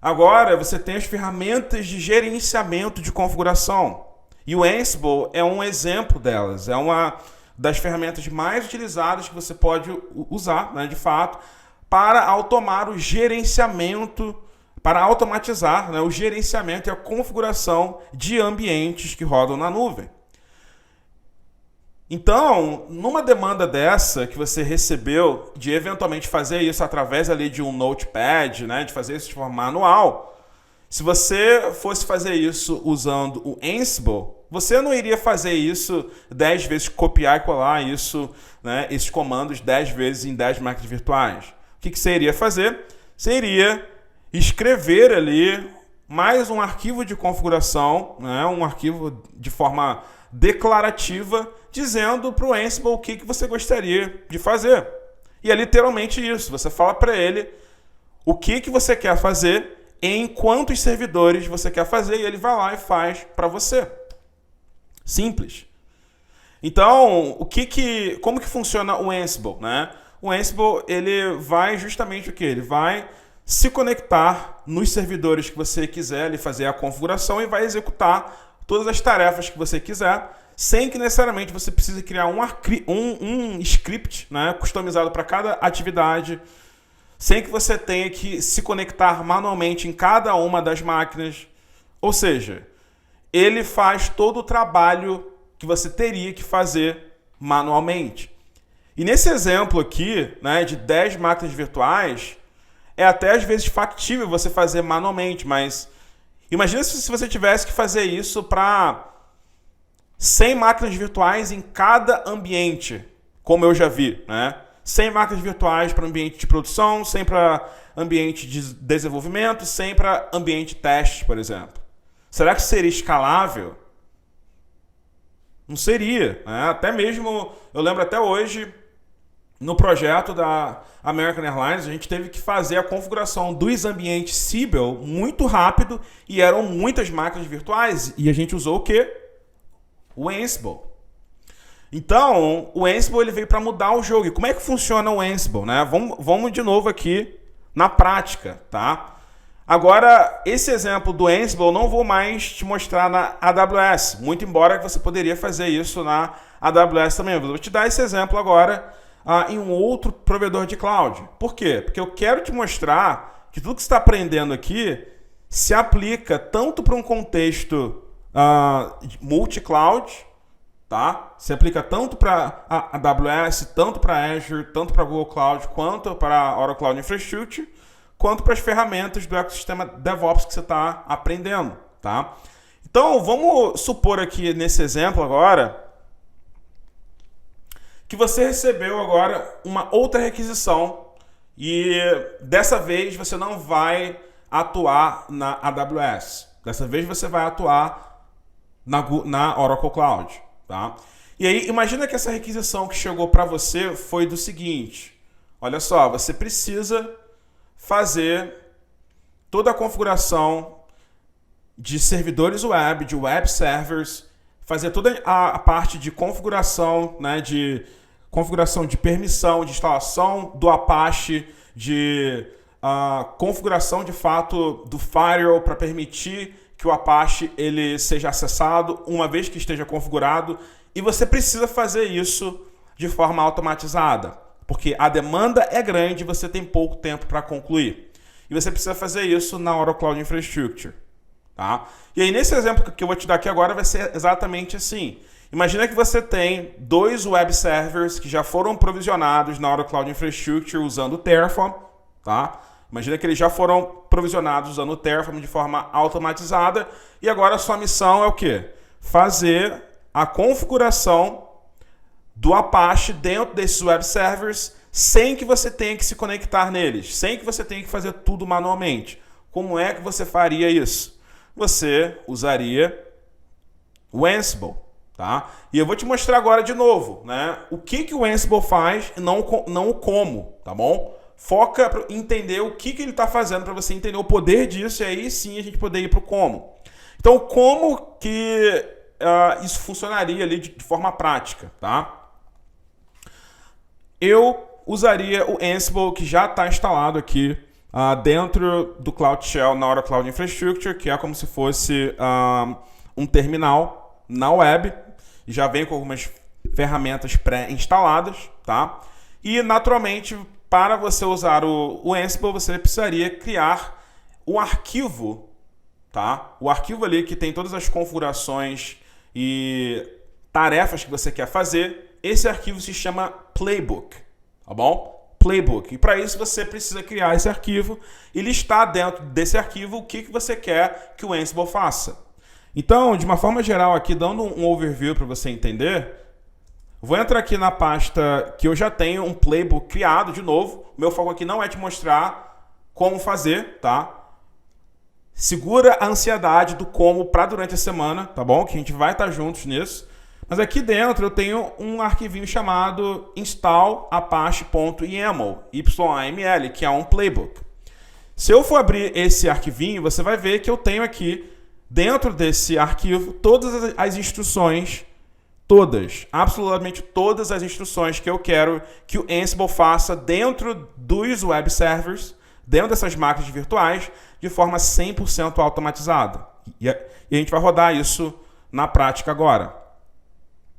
Agora você tem as ferramentas de gerenciamento de configuração. E o Ansible é um exemplo delas. É uma das ferramentas mais utilizadas que você pode usar, né, de fato, para automatizar, né, o gerenciamento e a configuração de ambientes que rodam na nuvem. Então, numa demanda dessa que você recebeu de eventualmente fazer isso através ali de um notepad, né, de fazer isso de forma manual, se você fosse fazer isso usando o Ansible, você não iria fazer isso 10 vezes, copiar e colar isso, né, esses comandos 10 vezes em 10 máquinas virtuais. O que você iria fazer? Você iria escrever ali mais um arquivo de configuração, né, um arquivo de forma declarativa, dizendo para o Ansible o que você gostaria de fazer. E é literalmente isso. Você fala para ele o que você quer fazer, em quantos servidores você quer fazer, e ele vai lá e faz para você. Simples. Então, como que funciona o Ansible, né? O Ansible, ele vai justamente o quê? Ele vai se conectar nos servidores que você quiser ali fazer a configuração e vai executar todas as tarefas que você quiser, sem que necessariamente você precise criar um script, né, customizado para cada atividade, sem que você tenha que se conectar manualmente em cada uma das máquinas. Ou seja, ele faz todo o trabalho que você teria que fazer manualmente. E nesse exemplo aqui, né, de 10 máquinas virtuais, é até às vezes factível você fazer manualmente, mas imagina se você tivesse que fazer isso para 100 máquinas virtuais em cada ambiente, como eu já vi, né? 100 máquinas virtuais para ambiente de produção, 100 para ambiente de desenvolvimento, 100 para ambiente de teste, por exemplo. Será que seria escalável? Não seria, né? Até mesmo, eu lembro até hoje, no projeto da American Airlines, a gente teve que fazer a configuração dos ambientes Siebel muito rápido e eram muitas máquinas virtuais. E a gente usou o quê? O Ansible. Então, o Ansible ele veio para mudar o jogo. E como é que funciona o Ansible, né? Vamos de novo aqui na prática, tá? Agora, esse exemplo do Ansible eu não vou mais te mostrar na AWS, muito embora você poderia fazer isso na AWS também. Eu vou te dar esse exemplo agora em um outro provedor de cloud. Por quê? Porque eu quero te mostrar que tudo que você está aprendendo aqui se aplica tanto para um contexto multi-cloud, tá? Se aplica tanto para a AWS, tanto para Azure, tanto para Google Cloud, quanto para a Oracle Cloud Infrastructure, quanto para as ferramentas do ecossistema DevOps que você está aprendendo, tá? Então, vamos supor aqui nesse exemplo agora que você recebeu agora uma outra requisição e dessa vez você não vai atuar na AWS. Dessa vez você vai atuar na Oracle Cloud, tá? E aí, imagina que essa requisição que chegou para você foi do seguinte. Olha só, você precisa fazer toda a configuração de servidores web, de web servers, fazer toda a parte de configuração, né, de configuração de permissão, de instalação do Apache, de configuração de fato do firewall para permitir que o Apache ele seja acessado uma vez que esteja configurado. E você precisa fazer isso de forma automatizada, porque a demanda é grande e você tem pouco tempo para concluir. E você precisa fazer isso na Oracle Cloud Infrastructure. Tá? E aí, nesse exemplo que eu vou te dar aqui agora, vai ser exatamente assim. Imagina que você tem 2 web servers que já foram provisionados na Oracle Cloud Infrastructure usando o Terraform, tá? Imagina que eles já foram provisionados usando o Terraform de forma automatizada e agora a sua missão é o quê? Fazer a configuração do Apache dentro desses web servers sem que você tenha que se conectar neles, sem que você tenha que fazer tudo manualmente. Como é que você faria isso? Você usaria o Ansible, tá? E eu vou te mostrar agora de novo, né? O que o Ansible faz e não o como, tá bom? Foca para entender o que ele está fazendo para você entender o poder disso e aí sim a gente poder ir para o como. Então, como que isso funcionaria ali de forma prática, tá? Eu usaria o Ansible que já está instalado aqui dentro do Cloud Shell na Oracle Cloud Infrastructure, que é como se fosse um terminal na web, e já vem com algumas ferramentas pré-instaladas, tá? E, naturalmente, para você usar o Ansible, você precisaria criar um arquivo, tá? O arquivo ali que tem todas as configurações e tarefas que você quer fazer. Esse arquivo se chama Playbook, tá bom? Playbook. E para isso você precisa criar esse arquivo e listar dentro desse arquivo o que você quer que o Ansible faça. Então, de uma forma geral aqui, dando um overview para você entender, vou entrar aqui na pasta que eu já tenho um playbook criado de novo. O meu foco aqui não é te mostrar como fazer, tá? Segura a ansiedade do como para durante a semana, tá bom? Que a gente vai estar juntos nisso. Mas aqui dentro eu tenho um arquivinho chamado install-apache.yaml, YAML, que é um playbook. Se eu for abrir esse arquivinho, você vai ver que eu tenho aqui, dentro desse arquivo, todas as instruções, absolutamente todas as instruções que eu quero que o Ansible faça dentro dos web servers, dentro dessas máquinas virtuais, de forma 100% automatizada. E a gente vai rodar isso na prática agora.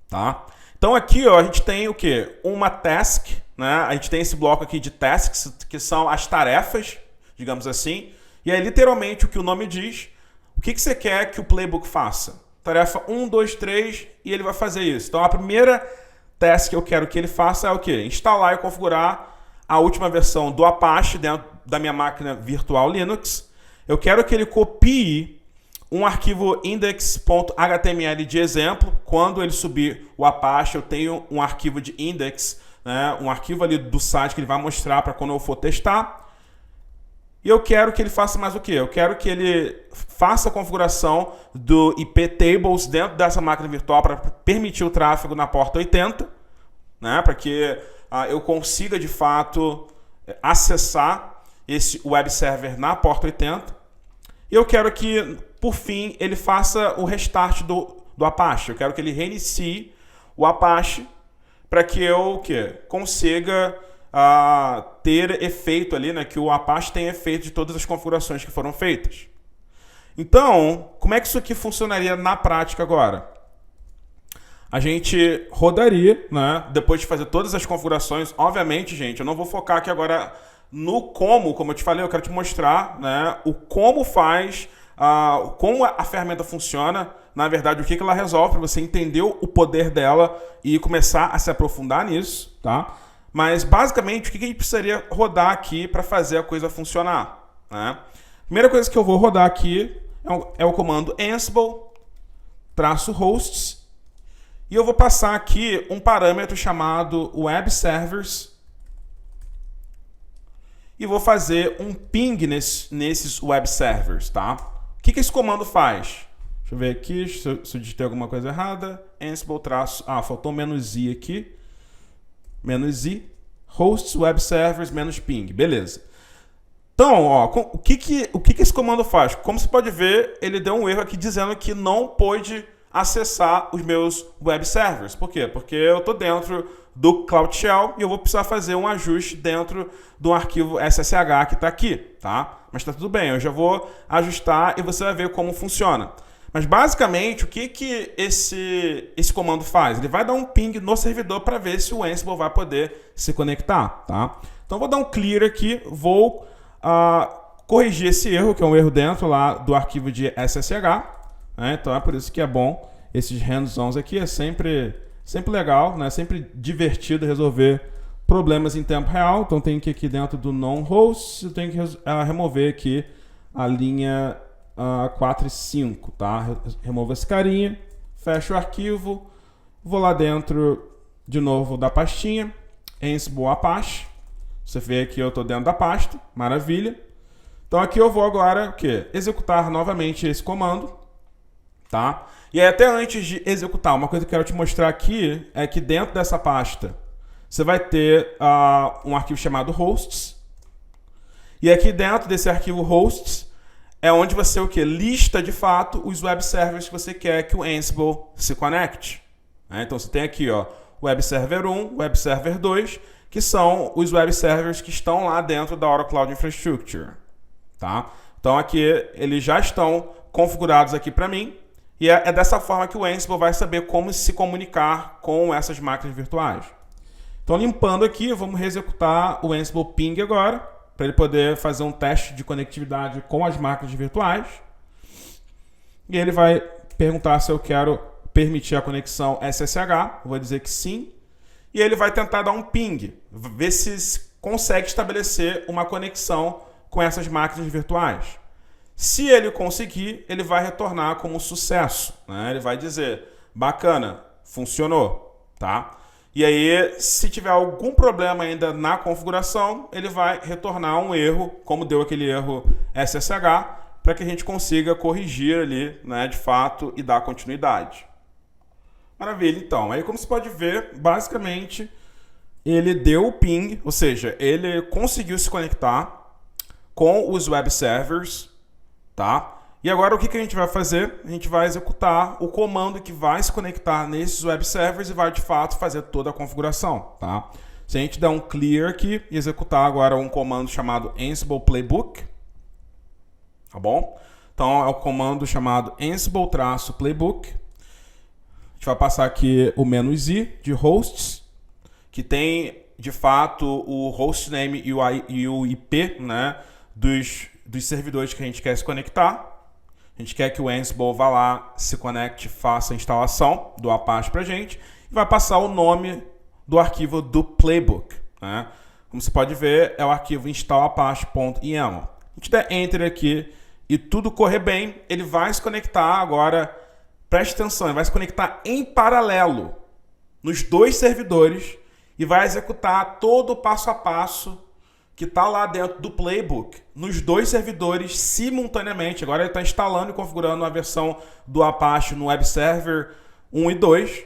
Tá? Então aqui a gente tem o quê? Uma task, né? A gente tem esse bloco aqui de tasks, que são as tarefas, digamos assim. E é literalmente o que o nome diz. O que você quer que o playbook faça? Tarefa 1, 2, 3 e ele vai fazer isso. Então a primeira task que eu quero que ele faça é o quê? Instalar e configurar a última versão do Apache dentro da minha máquina virtual Linux. Eu quero que ele copie um arquivo index.html de exemplo. Quando ele subir o Apache, eu tenho um arquivo de index, né? Um arquivo ali do site que ele vai mostrar para quando eu for testar. E eu quero que ele faça mais o quê? Eu quero que ele faça a configuração do IP tables dentro dessa máquina virtual para permitir o tráfego na porta 80, né? Para que eu consiga, de fato, acessar esse web server na porta 80. E eu quero que, por fim, ele faça o restart do Apache. Eu quero que ele reinicie o Apache para que eu consiga ter efeito ali, né? Que o Apache tenha efeito de todas as configurações que foram feitas. Então, como é que isso aqui funcionaria na prática agora? A gente rodaria, né? Depois de fazer todas as configurações. Obviamente, gente, eu não vou focar aqui agora no como eu te falei, eu quero te mostrar, né, o como faz, como a ferramenta funciona, na verdade, o que ela resolve, para você entender o poder dela e começar a se aprofundar nisso, tá? Mas, basicamente, o que a gente precisaria rodar aqui para fazer a coisa funcionar, né? Primeira coisa que eu vou rodar aqui é o comando Ansible-hosts e eu vou passar aqui um parâmetro chamado web servers e vou fazer um ping nesses web servers, tá? O que esse comando faz? Deixa eu ver aqui, se eu digitei alguma coisa errada. Ansible traço... faltou um "-i" aqui. "-i", hosts, web servers, "-ping". Beleza. Então, o que esse comando faz? Como você pode ver, ele deu um erro aqui dizendo que não pôde acessar os meus web servers. Por quê? Porque eu estou dentro do Cloud Shell e eu vou precisar fazer um ajuste dentro do arquivo SSH que está aqui, tá? Mas está tudo bem, eu já vou ajustar e você vai ver como funciona. Mas basicamente, o que esse comando faz? Ele vai dar um ping no servidor para ver se o Ansible vai poder se conectar, tá? Então, vou dar um clear aqui, vou corrigir esse erro, que é um erro dentro lá do arquivo de SSH, né? Então, é por isso que é bom esses hands-ons aqui, é sempre legal, né? Sempre divertido resolver problemas em tempo real. Então tem que ir aqui dentro do non-host, eu tenho que remover aqui a linha 4 e 5, tá? Removo esse carinha, fecho o arquivo, vou lá dentro de novo da pastinha, Ansible Apache. Você vê aqui eu estou dentro da pasta, maravilha. Então aqui eu vou agora o quê? Executar novamente esse comando, tá? E aí, até antes de executar, uma coisa que eu quero te mostrar aqui é que dentro dessa pasta você vai ter um arquivo chamado hosts. E aqui dentro desse arquivo hosts é onde você o quê? Lista de fato os web servers que você quer que o Ansible se conecte. Então você tem aqui ó, Web Server 1, Web Server 2, que são os web servers que estão lá dentro da Oracle Cloud Infrastructure. Tá? Então aqui eles já estão configurados aqui para mim. E é dessa forma que o Ansible vai saber como se comunicar com essas máquinas virtuais. Então limpando aqui, vamos reexecutar o Ansible Ping agora, para ele poder fazer um teste de conectividade com as máquinas virtuais. E ele vai perguntar se eu quero permitir a conexão SSH, eu vou dizer que sim. E ele vai tentar dar um ping, ver se consegue estabelecer uma conexão com essas máquinas virtuais. Se ele conseguir, ele vai retornar como sucesso, né? Ele vai dizer, bacana, funcionou, tá? E aí, se tiver algum problema ainda na configuração, ele vai retornar um erro, como deu aquele erro SSH, para que a gente consiga corrigir ali, né, de fato, e dar continuidade. Maravilha, então. Aí, como você pode ver, basicamente, ele deu o ping, ou seja, ele conseguiu se conectar com os web servers, tá? E agora o que a gente vai fazer? A gente vai executar o comando que vai se conectar nesses web servers e vai de fato fazer toda a configuração, tá? Se a gente der um clear aqui e executar agora um comando chamado Ansible Playbook, tá bom? Então é o comando chamado Ansible-Playbook. A gente vai passar aqui o "-i" de hosts, que tem de fato o hostname e o IP, né, dos servidores que a gente quer se conectar. A gente quer que o Ansible vá lá, se conecte, faça a instalação do Apache para a gente e vai passar o nome do arquivo do playbook, né? Como você pode ver, é o arquivo installapache.yaml. A gente der Enter aqui e tudo correr bem, ele vai se conectar agora, preste atenção, ele vai se conectar em paralelo nos dois servidores e vai executar todo o passo a passo que está lá dentro do playbook, nos dois servidores simultaneamente. Agora ele está instalando e configurando a versão do Apache no Web Server 1 e 2.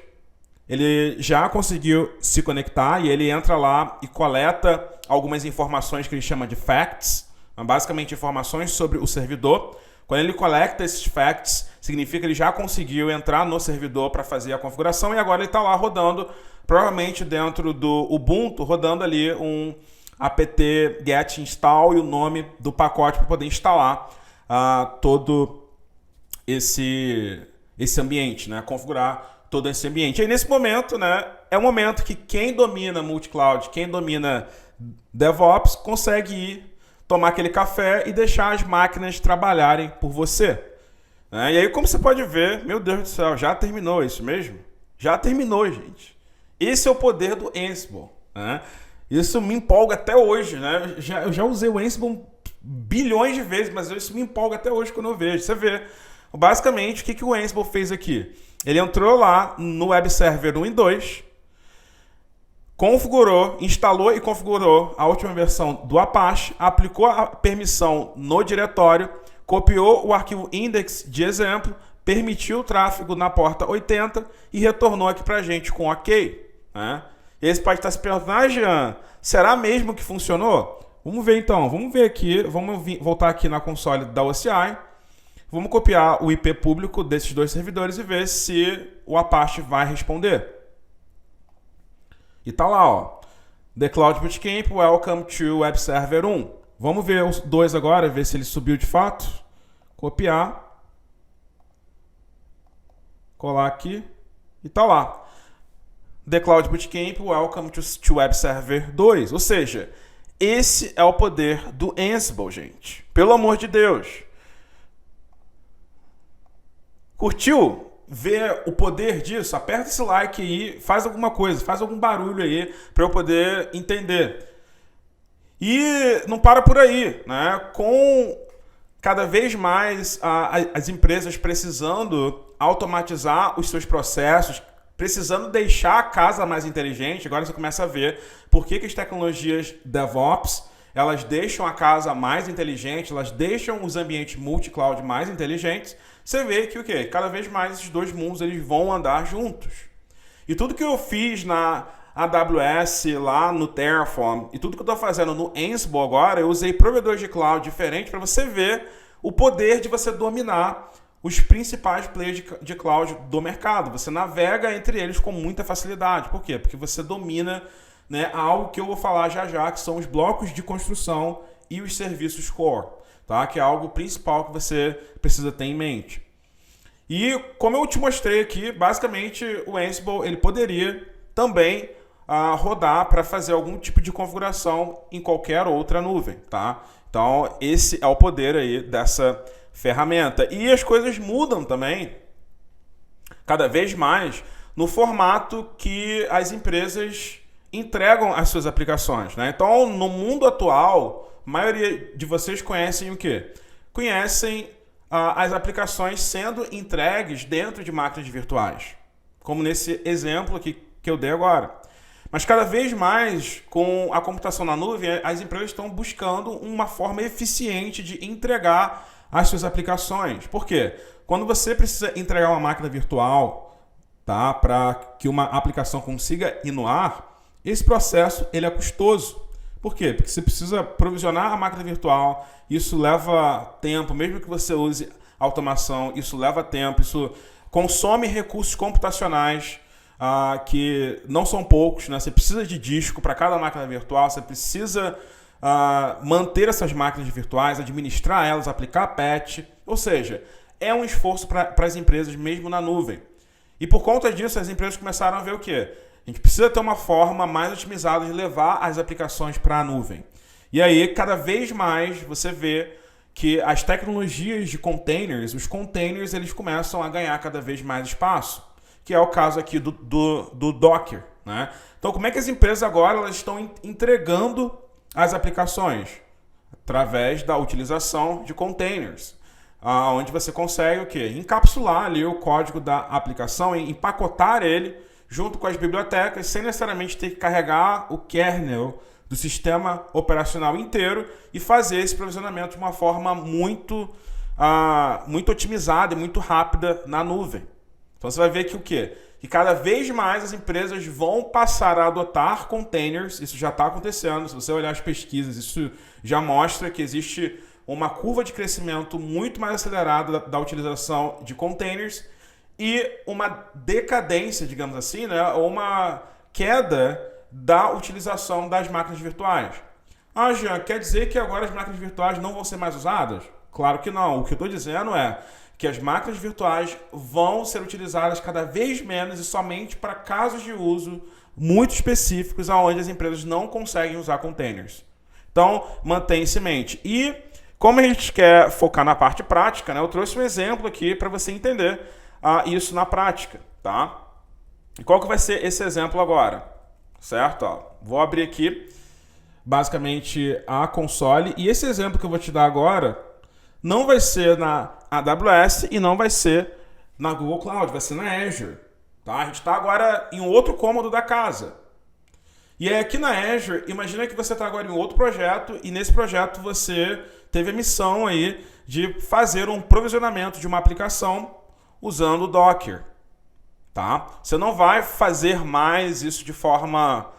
Ele já conseguiu se conectar e ele entra lá e coleta algumas informações que ele chama de facts, basicamente informações sobre o servidor. Quando ele coleta esses facts, significa que ele já conseguiu entrar no servidor para fazer a configuração e agora ele está lá rodando, provavelmente dentro do Ubuntu, rodando ali um apt get install e o nome do pacote para poder instalar todo esse ambiente, né? Configurar todo esse ambiente. E aí, nesse momento, né, é o momento que quem domina multi-cloud, quem domina DevOps, consegue ir tomar aquele café e deixar as máquinas trabalharem por você. Né? E aí, como você pode ver, meu Deus do céu, já terminou isso mesmo? Já terminou, gente. Esse é o poder do Ansible, né? Isso me empolga até hoje, né? Eu já usei o Ansible bilhões de vezes, mas isso me empolga até hoje quando eu vejo. Você vê, basicamente, o que o Ansible fez aqui? Ele entrou lá no Web Server 1 e 2, configurou, instalou e configurou a última versão do Apache, aplicou a permissão no diretório, copiou o arquivo index de exemplo, permitiu o tráfego na porta 80 e retornou aqui pra gente com OK, né? E aí você pode estar se perguntando, Jean, será mesmo que funcionou? Vamos ver então, vamos ver aqui, vamos voltar aqui na console da OCI, vamos copiar o IP público desses dois servidores e ver se o Apache vai responder. E tá lá, ó, The Cloud Bootcamp, Welcome to Web Server 1. Vamos ver os dois agora, ver se ele subiu de fato. Copiar. Colar aqui. E tá lá. The Cloud Bootcamp, Welcome to Web Server 2. Ou seja, esse é o poder do Ansible, gente. Pelo amor de Deus. Curtiu? ver o poder disso, aperta esse like aí, faz alguma coisa, faz algum barulho aí para eu poder entender. E não para por aí, né? Com cada vez mais as empresas precisando automatizar os seus processos, precisando deixar a casa mais inteligente, agora você começa a ver por que as tecnologias DevOps elas deixam a casa mais inteligente, elas deixam os ambientes multi-cloud mais inteligentes. Você vê que o quê? Cada vez mais esses dois mundos eles vão andar juntos. E tudo que eu fiz na AWS, lá no Terraform, e tudo que eu estou fazendo no Ansible agora, eu usei provedores de cloud diferentes para você ver o poder de você dominar os principais players de cloud do mercado. Você navega entre eles com muita facilidade. Por quê? Porque você domina, né, algo que eu vou falar já, que são os blocos de construção e os serviços core, tá? Que é algo principal que você precisa ter em mente. E como eu te mostrei aqui, basicamente o Ansible ele poderia também rodar para fazer algum tipo de configuração em qualquer outra nuvem, tá? Então esse é o poder aí dessa ferramenta. E as coisas mudam também cada vez mais no formato que as empresas entregam as suas aplicações, né? Então, no mundo atual, a maioria de vocês conhecem o quê? Conhecem as aplicações sendo entregues dentro de máquinas virtuais, como nesse exemplo aqui que eu dei agora. Mas cada vez mais, com a computação na nuvem, as empresas estão buscando uma forma eficiente de entregar as suas aplicações. Por quê? Quando você precisa entregar uma máquina virtual, tá, para que uma aplicação consiga ir no ar, esse processo ele é custoso. Por quê? Porque você precisa provisionar a máquina virtual, isso leva tempo, mesmo que você use automação, isso leva tempo, isso consome recursos computacionais que não são poucos, né? Você precisa de disco para cada máquina virtual, você precisa manter essas máquinas virtuais, administrar elas, aplicar patch, ou seja, é um esforço para as empresas mesmo na nuvem. E por conta disso, as empresas começaram a ver o quê? A gente precisa ter uma forma mais otimizada de levar as aplicações para a nuvem. E aí, cada vez mais, você vê que as tecnologias de containers, os containers, eles começam a ganhar cada vez mais espaço, que é o caso aqui do Docker, né? Então, como é que as empresas agora elas estão entregando as aplicações? Através da utilização de containers, onde você consegue o quê? Encapsular ali o código da aplicação, empacotar ele junto com as bibliotecas, sem necessariamente ter que carregar o kernel do sistema operacional inteiro e fazer esse provisionamento de uma forma muito otimizada e muito rápida na nuvem. Então você vai ver que o quê? Que cada vez mais as empresas vão passar a adotar containers, isso já está acontecendo, se você olhar as pesquisas, isso já mostra que existe uma curva de crescimento muito mais acelerada da utilização de containers e uma decadência, digamos assim, né? Ou uma queda da utilização das máquinas virtuais. Jean, quer dizer que agora as máquinas virtuais não vão ser mais usadas? Claro que não. O que eu estou dizendo é que as máquinas virtuais vão ser utilizadas cada vez menos e somente para casos de uso muito específicos onde as empresas não conseguem usar containers. Então, mantenha-se em mente. E, como a gente quer focar na parte prática, né, eu trouxe um exemplo aqui para você entender isso na prática, tá? E qual que vai ser esse exemplo agora? Certo? Vou abrir aqui, basicamente, a console. E esse exemplo que eu vou te dar agora não vai ser na AWS e não vai ser na Google Cloud, vai ser na Azure. Tá? A gente está agora em um outro cômodo da casa. E aí aqui na Azure, imagina que você está agora em outro projeto e nesse projeto você teve a missão aí de fazer um provisionamento de uma aplicação usando o Docker. Tá? Você não vai fazer mais isso de forma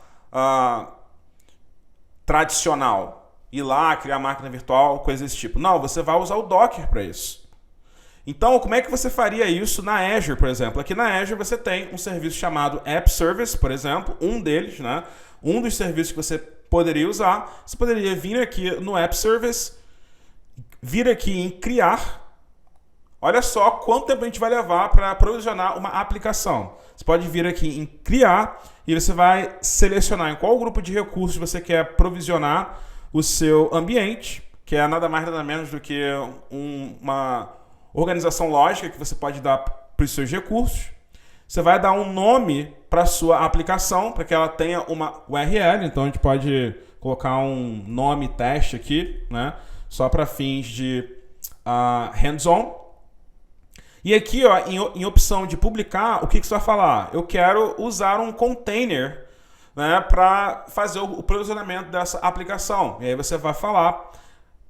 tradicional. Ir lá, criar máquina virtual, coisa desse tipo. Não, você vai usar o Docker para isso. Então, como é que você faria isso na Azure, por exemplo? Aqui na Azure você tem um serviço chamado App Service, por exemplo, um deles, né? Um dos serviços que você poderia usar. Você poderia vir aqui no App Service, vir aqui em criar. Olha só quanto tempo a gente vai levar para provisionar uma aplicação. Você pode vir aqui em criar e você vai selecionar em qual grupo de recursos você quer provisionar o seu ambiente, que é nada mais nada menos do que uma organização lógica que você pode dar para os seus recursos. Você vai dar um nome para a sua aplicação, para que ela tenha uma URL. Então, a gente pode colocar um nome teste aqui, né? Só para fins de hands-on. E aqui, ó, em opção de publicar, o que você vai falar? Eu quero usar um container, né, para fazer o provisionamento dessa aplicação. E aí você vai falar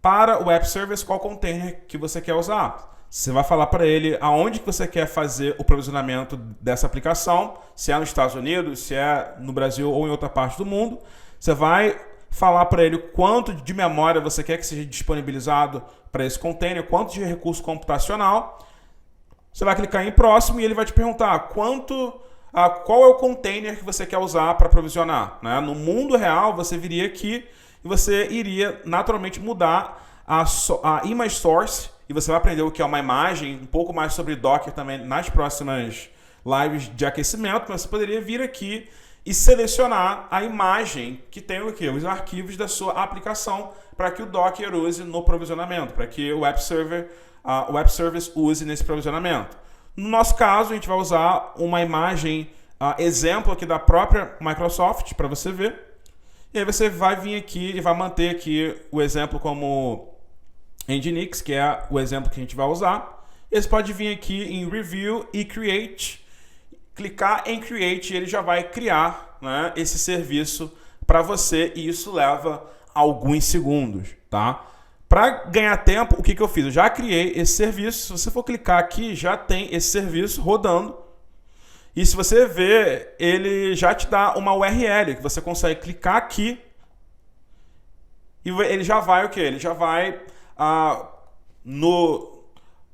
para o Web Service qual container que você quer usar. Você vai falar para ele aonde que você quer fazer o provisionamento dessa aplicação, se é nos Estados Unidos, se é no Brasil ou em outra parte do mundo. Você vai falar para ele quanto de memória você quer que seja disponibilizado para esse container, quanto de recurso computacional. Você vai clicar em próximo e ele vai te perguntar qual é o container que você quer usar para provisionar, né? No mundo real, você viria aqui e você iria naturalmente mudar a image source, e você vai aprender o que é uma imagem, um pouco mais sobre Docker também nas próximas lives de aquecimento, mas você poderia vir aqui e selecionar a imagem que tem o quê? Os arquivos da sua aplicação para que o Docker use no provisionamento, para que o Web Service use nesse provisionamento. No nosso caso, a gente vai usar uma imagem exemplo aqui da própria Microsoft para você ver. E aí você vai vir aqui e vai manter aqui o exemplo como Nginx, que é o exemplo que a gente vai usar. E você pode vir aqui em Review e Create, clicar em Create e ele já vai criar, né, esse serviço para você, e isso leva alguns segundos, tá? Para ganhar tempo, o que eu fiz? Eu já criei esse serviço. Se você for clicar aqui, já tem esse serviço rodando. E se você ver, ele já te dá uma URL, que você consegue clicar aqui e ele já vai o quê? Ele já vai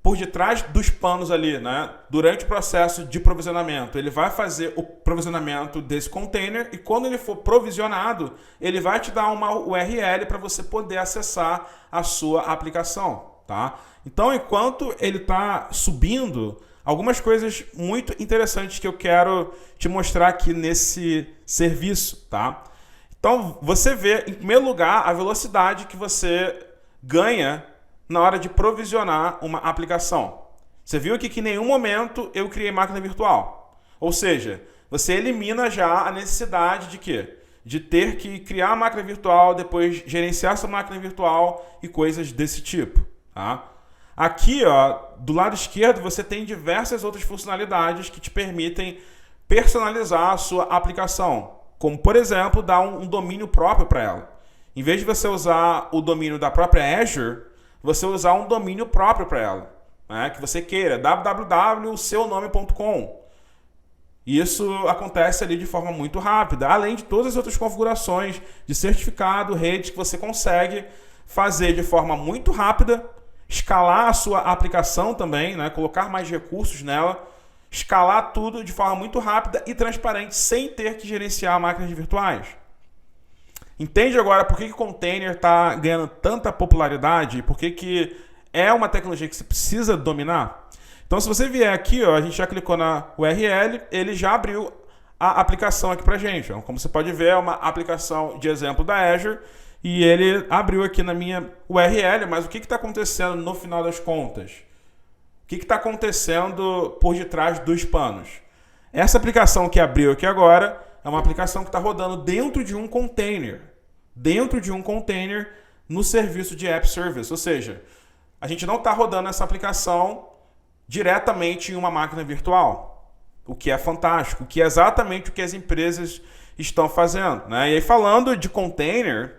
por detrás dos panos ali, né? Durante o processo de provisionamento. Ele vai fazer o provisionamento desse container e quando ele for provisionado, ele vai te dar uma URL para você poder acessar a sua aplicação, tá? Então, enquanto ele está subindo, algumas coisas muito interessantes que eu quero te mostrar aqui nesse serviço, tá? Então, você vê, em primeiro lugar, a velocidade que você ganha na hora de provisionar uma aplicação. Você viu aqui que em nenhum momento eu criei máquina virtual. Ou seja, você elimina já a necessidade de quê? De ter que criar a máquina virtual, depois gerenciar essa máquina virtual e coisas desse tipo, tá? Aqui, ó, do lado esquerdo, você tem diversas outras funcionalidades que te permitem personalizar a sua aplicação. Como, por exemplo, dar um domínio próprio para ela. Em vez de você usar o domínio da própria Azure, você usar um domínio próprio para ela, né, que você queira, www.seunome.com. Isso acontece ali de forma muito rápida, além de todas as outras configurações de certificado, rede, que você consegue fazer de forma muito rápida, escalar a sua aplicação também, né, colocar mais recursos nela, escalar tudo de forma muito rápida e transparente, sem ter que gerenciar máquinas virtuais. Entende agora por que o container está ganhando tanta popularidade? Por que é uma tecnologia que você precisa dominar? Então, se você vier aqui, ó, a gente já clicou na URL, ele já abriu a aplicação aqui para a gente. Ó. Como você pode ver, é uma aplicação de exemplo da Azure e ele abriu aqui na minha URL, mas o que está acontecendo no final das contas? O que está acontecendo por detrás dos panos? Essa aplicação que abriu aqui agora é uma aplicação que está rodando dentro de um container. Dentro de um container no serviço de App Service. Ou seja, a gente não está rodando essa aplicação diretamente em uma máquina virtual. O que é fantástico. O que é exatamente o que as empresas estão fazendo, né? E aí, falando de container,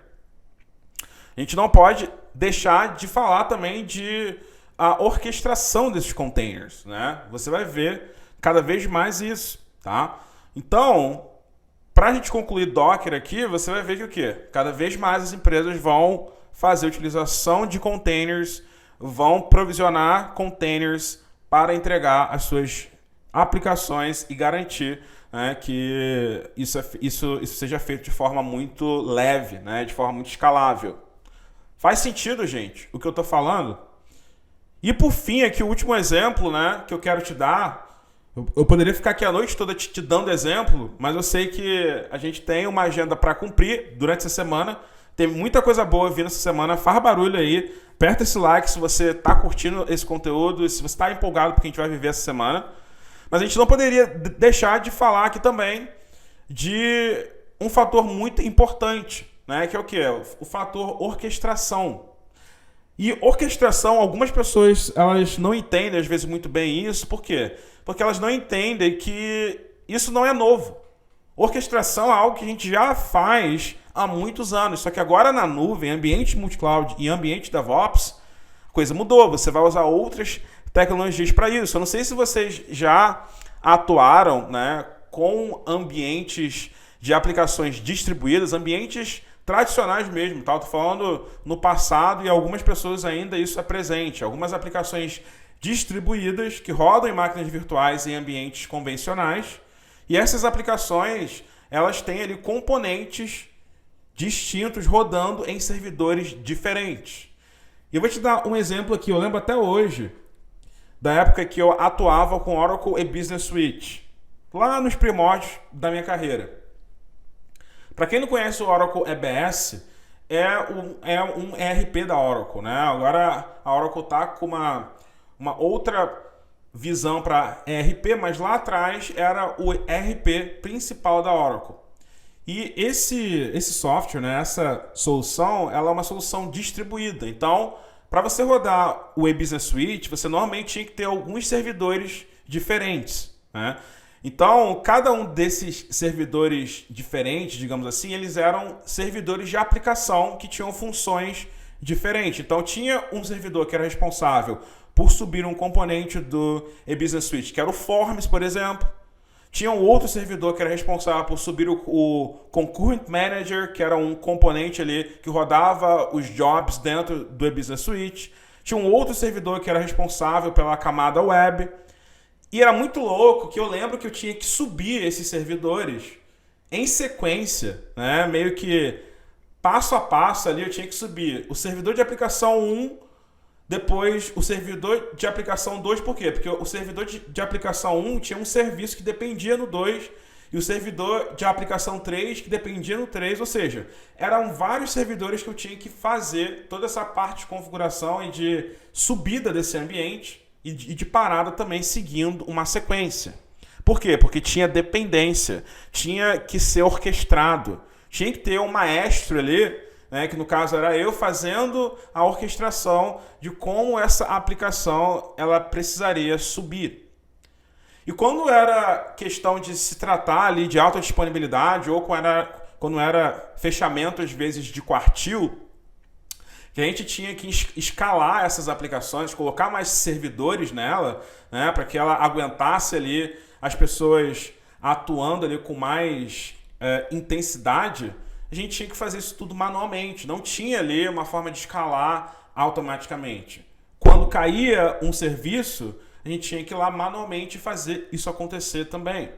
a gente não pode deixar de falar também de a orquestração desses containers, né? Você vai ver cada vez mais isso, tá? Então, para a gente concluir Docker aqui, você vai ver que o quê? Cada vez mais as empresas vão fazer utilização de containers, vão provisionar containers para entregar as suas aplicações e garantir, né, que isso seja feito de forma muito leve, né, de forma muito escalável. Faz sentido, gente, o que eu estou falando? E por fim, aqui o último exemplo, né, que eu quero te dar. Eu poderia ficar aqui a noite toda te dando exemplo, mas eu sei que a gente tem uma agenda para cumprir durante essa semana. Tem muita coisa boa vindo essa semana. Faz barulho aí, aperta esse like se você está curtindo esse conteúdo, se você está empolgado porque a gente vai viver essa semana. Mas a gente não poderia deixar de falar aqui também de um fator muito importante, né? Que é o quê? O fator orquestração. E orquestração, algumas pessoas elas não entendem às vezes muito bem isso. Por quê? Porque elas não entendem que isso não é novo. Orquestração é algo que a gente já faz há muitos anos. Só que agora na nuvem, ambiente multi-cloud e ambiente DevOps, a coisa mudou. Você vai usar outras tecnologias para isso. Eu não sei se vocês já atuaram, né, com ambientes de aplicações distribuídas, ambientes tradicionais mesmo, tá? Estou falando no passado e algumas pessoas ainda isso é presente. Algumas aplicações distribuídas que rodam em máquinas virtuais em ambientes convencionais. E essas aplicações, elas têm ali componentes distintos rodando em servidores diferentes. E eu vou te dar um exemplo aqui. Eu lembro até hoje da época que eu atuava com Oracle e-Business Suite, lá nos primórdios da minha carreira. Para quem não conhece o Oracle EBS, é um ERP da Oracle, né? Agora a Oracle está com uma outra visão para ERP, mas lá atrás era o ERP principal da Oracle. E esse software, né, essa solução, ela é uma solução distribuída. Então, para você rodar o e-Business Suite, você normalmente tinha que ter alguns servidores diferentes, né? Então, cada um desses servidores diferentes, digamos assim, eles eram servidores de aplicação que tinham funções diferentes. Então, tinha um servidor que era responsável por subir um componente do e-Business Suite, que era o Forms, por exemplo. Tinha um outro servidor que era responsável por subir o Concurrent Manager, que era um componente ali que rodava os jobs dentro do e-Business Suite. Tinha um outro servidor que era responsável pela camada web. E era muito louco que eu lembro que eu tinha que subir esses servidores em sequência, né? Meio que passo a passo ali eu tinha que subir o servidor de aplicação 1, depois o servidor de aplicação 2, por quê? Porque o servidor de aplicação 1 tinha um serviço que dependia no 2 e o servidor de aplicação 3 que dependia no 3, ou seja, eram vários servidores que eu tinha que fazer toda essa parte de configuração e de subida desse ambiente e de parada também seguindo uma sequência. Por quê? Porque tinha dependência, tinha que ser orquestrado, tinha que ter um maestro ali, né, que no caso era eu fazendo a orquestração de como essa aplicação ela precisaria subir. E quando era questão de se tratar ali de alta disponibilidade ou quando era fechamento às vezes de quartil, que a gente tinha que escalar essas aplicações, colocar mais servidores nela, né, para que ela aguentasse ali as pessoas atuando ali com mais intensidade, a gente tinha que fazer isso tudo manualmente. Não tinha ali uma forma de escalar automaticamente. Quando caía um serviço, a gente tinha que ir lá manualmente fazer isso acontecer também.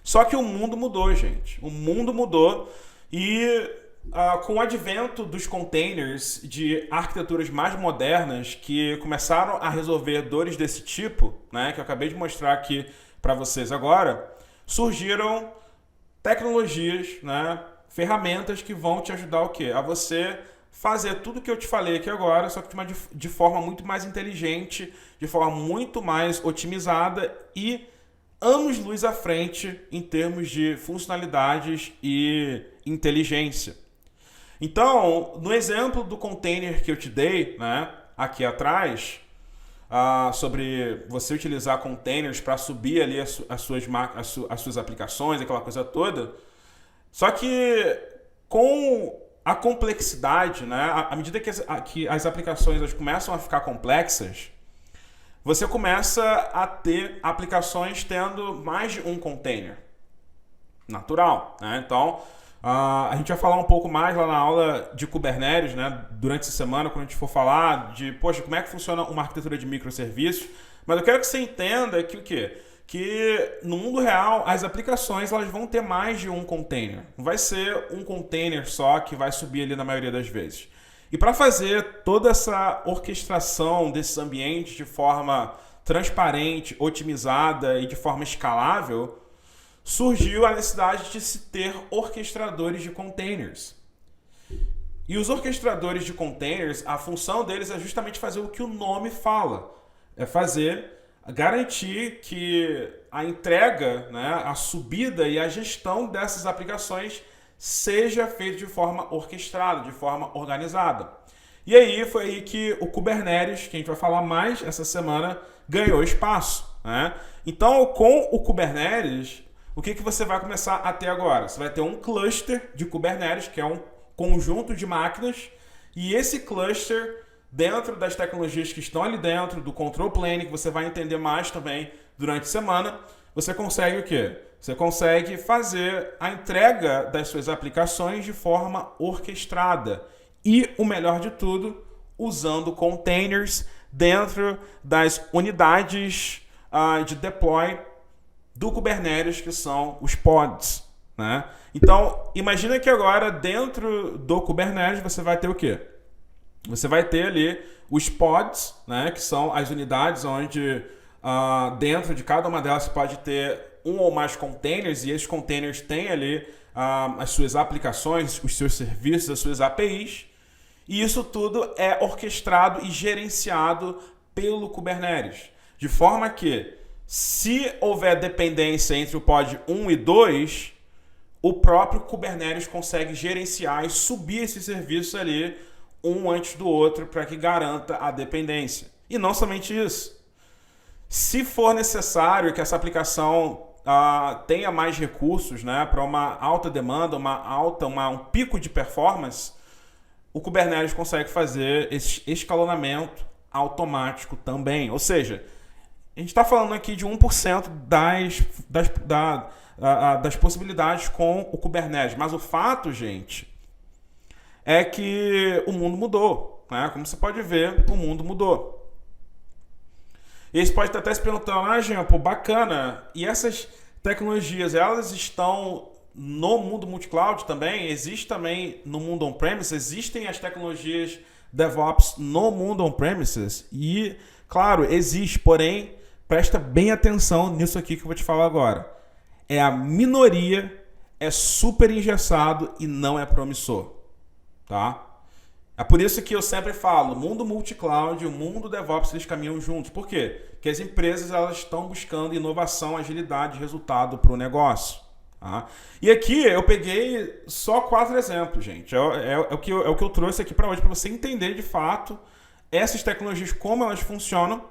Só que o mundo mudou, gente. O mundo mudou e com o advento dos containers, de arquiteturas mais modernas que começaram a resolver dores desse tipo, né, que eu acabei de mostrar aqui para vocês agora, surgiram tecnologias, né, ferramentas que vão te ajudar o quê? A você fazer tudo que eu te falei aqui agora, só que de forma muito mais inteligente, de forma muito mais otimizada e anos-luz à frente em termos de funcionalidades e inteligência. Então, no exemplo do container que eu te dei, né, aqui atrás, sobre você utilizar containers para subir ali as suas aplicações, aquela coisa toda, só que com a complexidade, né, à medida que as aplicações elas começam a ficar complexas, você começa a ter aplicações tendo mais de um container. Natural, né? Então, a gente vai falar um pouco mais lá na aula de Kubernetes, né, durante essa semana, quando a gente for falar de, poxa, como é que funciona uma arquitetura de microserviços. Mas eu quero que você entenda que o quê? Que no mundo real, as aplicações elas vão ter mais de um container. Não vai ser um container só que vai subir ali na maioria das vezes. E para fazer toda essa orquestração desses ambientes de forma transparente, otimizada e de forma escalável, surgiu a necessidade de se ter orquestradores de containers. E os orquestradores de containers, a função deles é justamente fazer o que o nome fala. É fazer garantir que a entrega, né, a subida e a gestão dessas aplicações seja feita de forma orquestrada, de forma organizada. E aí foi aí que o Kubernetes, que a gente vai falar mais essa semana, ganhou espaço, né? Então, com o Kubernetes, o que você vai começar a ter agora? Você vai ter um cluster de Kubernetes, que é um conjunto de máquinas, e esse cluster, dentro das tecnologias que estão ali dentro, do control plane, que você vai entender mais também durante a semana, você consegue o quê? Você consegue fazer a entrega das suas aplicações de forma orquestrada. E o melhor de tudo, usando containers dentro das unidades de deploy do Kubernetes, que são os pods, né? Então, imagina que agora dentro do Kubernetes você vai ter o quê? Você vai ter ali os pods, né? Que são as unidades onde dentro de cada uma delas você pode ter um ou mais containers, e esses containers têm ali as suas aplicações, os seus serviços, as suas APIs, e isso tudo é orquestrado e gerenciado pelo Kubernetes. De forma que, se houver dependência entre o pod 1 e 2, o próprio Kubernetes consegue gerenciar e subir esses serviços ali, um antes do outro, para que garanta a dependência. E não somente isso. Se for necessário que essa aplicação tenha mais recursos, né, para uma alta demanda, um pico de performance, o Kubernetes consegue fazer esse escalonamento automático também. Ou seja, a gente está falando aqui de 1% das possibilidades com o Kubernetes. Mas o fato, gente, é que o mundo mudou, né? Como você pode ver, o mundo mudou. E aí você pode estar até se perguntando, Jean, pô, bacana, e essas tecnologias, elas estão no mundo multi-cloud também? Existe também no mundo on-premises? Existem as tecnologias DevOps no mundo on-premises? E, claro, existe, porém, presta bem atenção nisso aqui que eu vou te falar agora. É a minoria, é super engessado e não é promissor, tá? É por isso que eu sempre falo, o mundo multi-cloud e o mundo DevOps, eles caminham juntos. Por quê? Porque as empresas, elas estão buscando inovação, agilidade, resultado para o negócio. Tá? E aqui eu peguei só 4 exemplos, gente. É o que eu trouxe aqui para hoje, para você entender de fato essas tecnologias, como elas funcionam.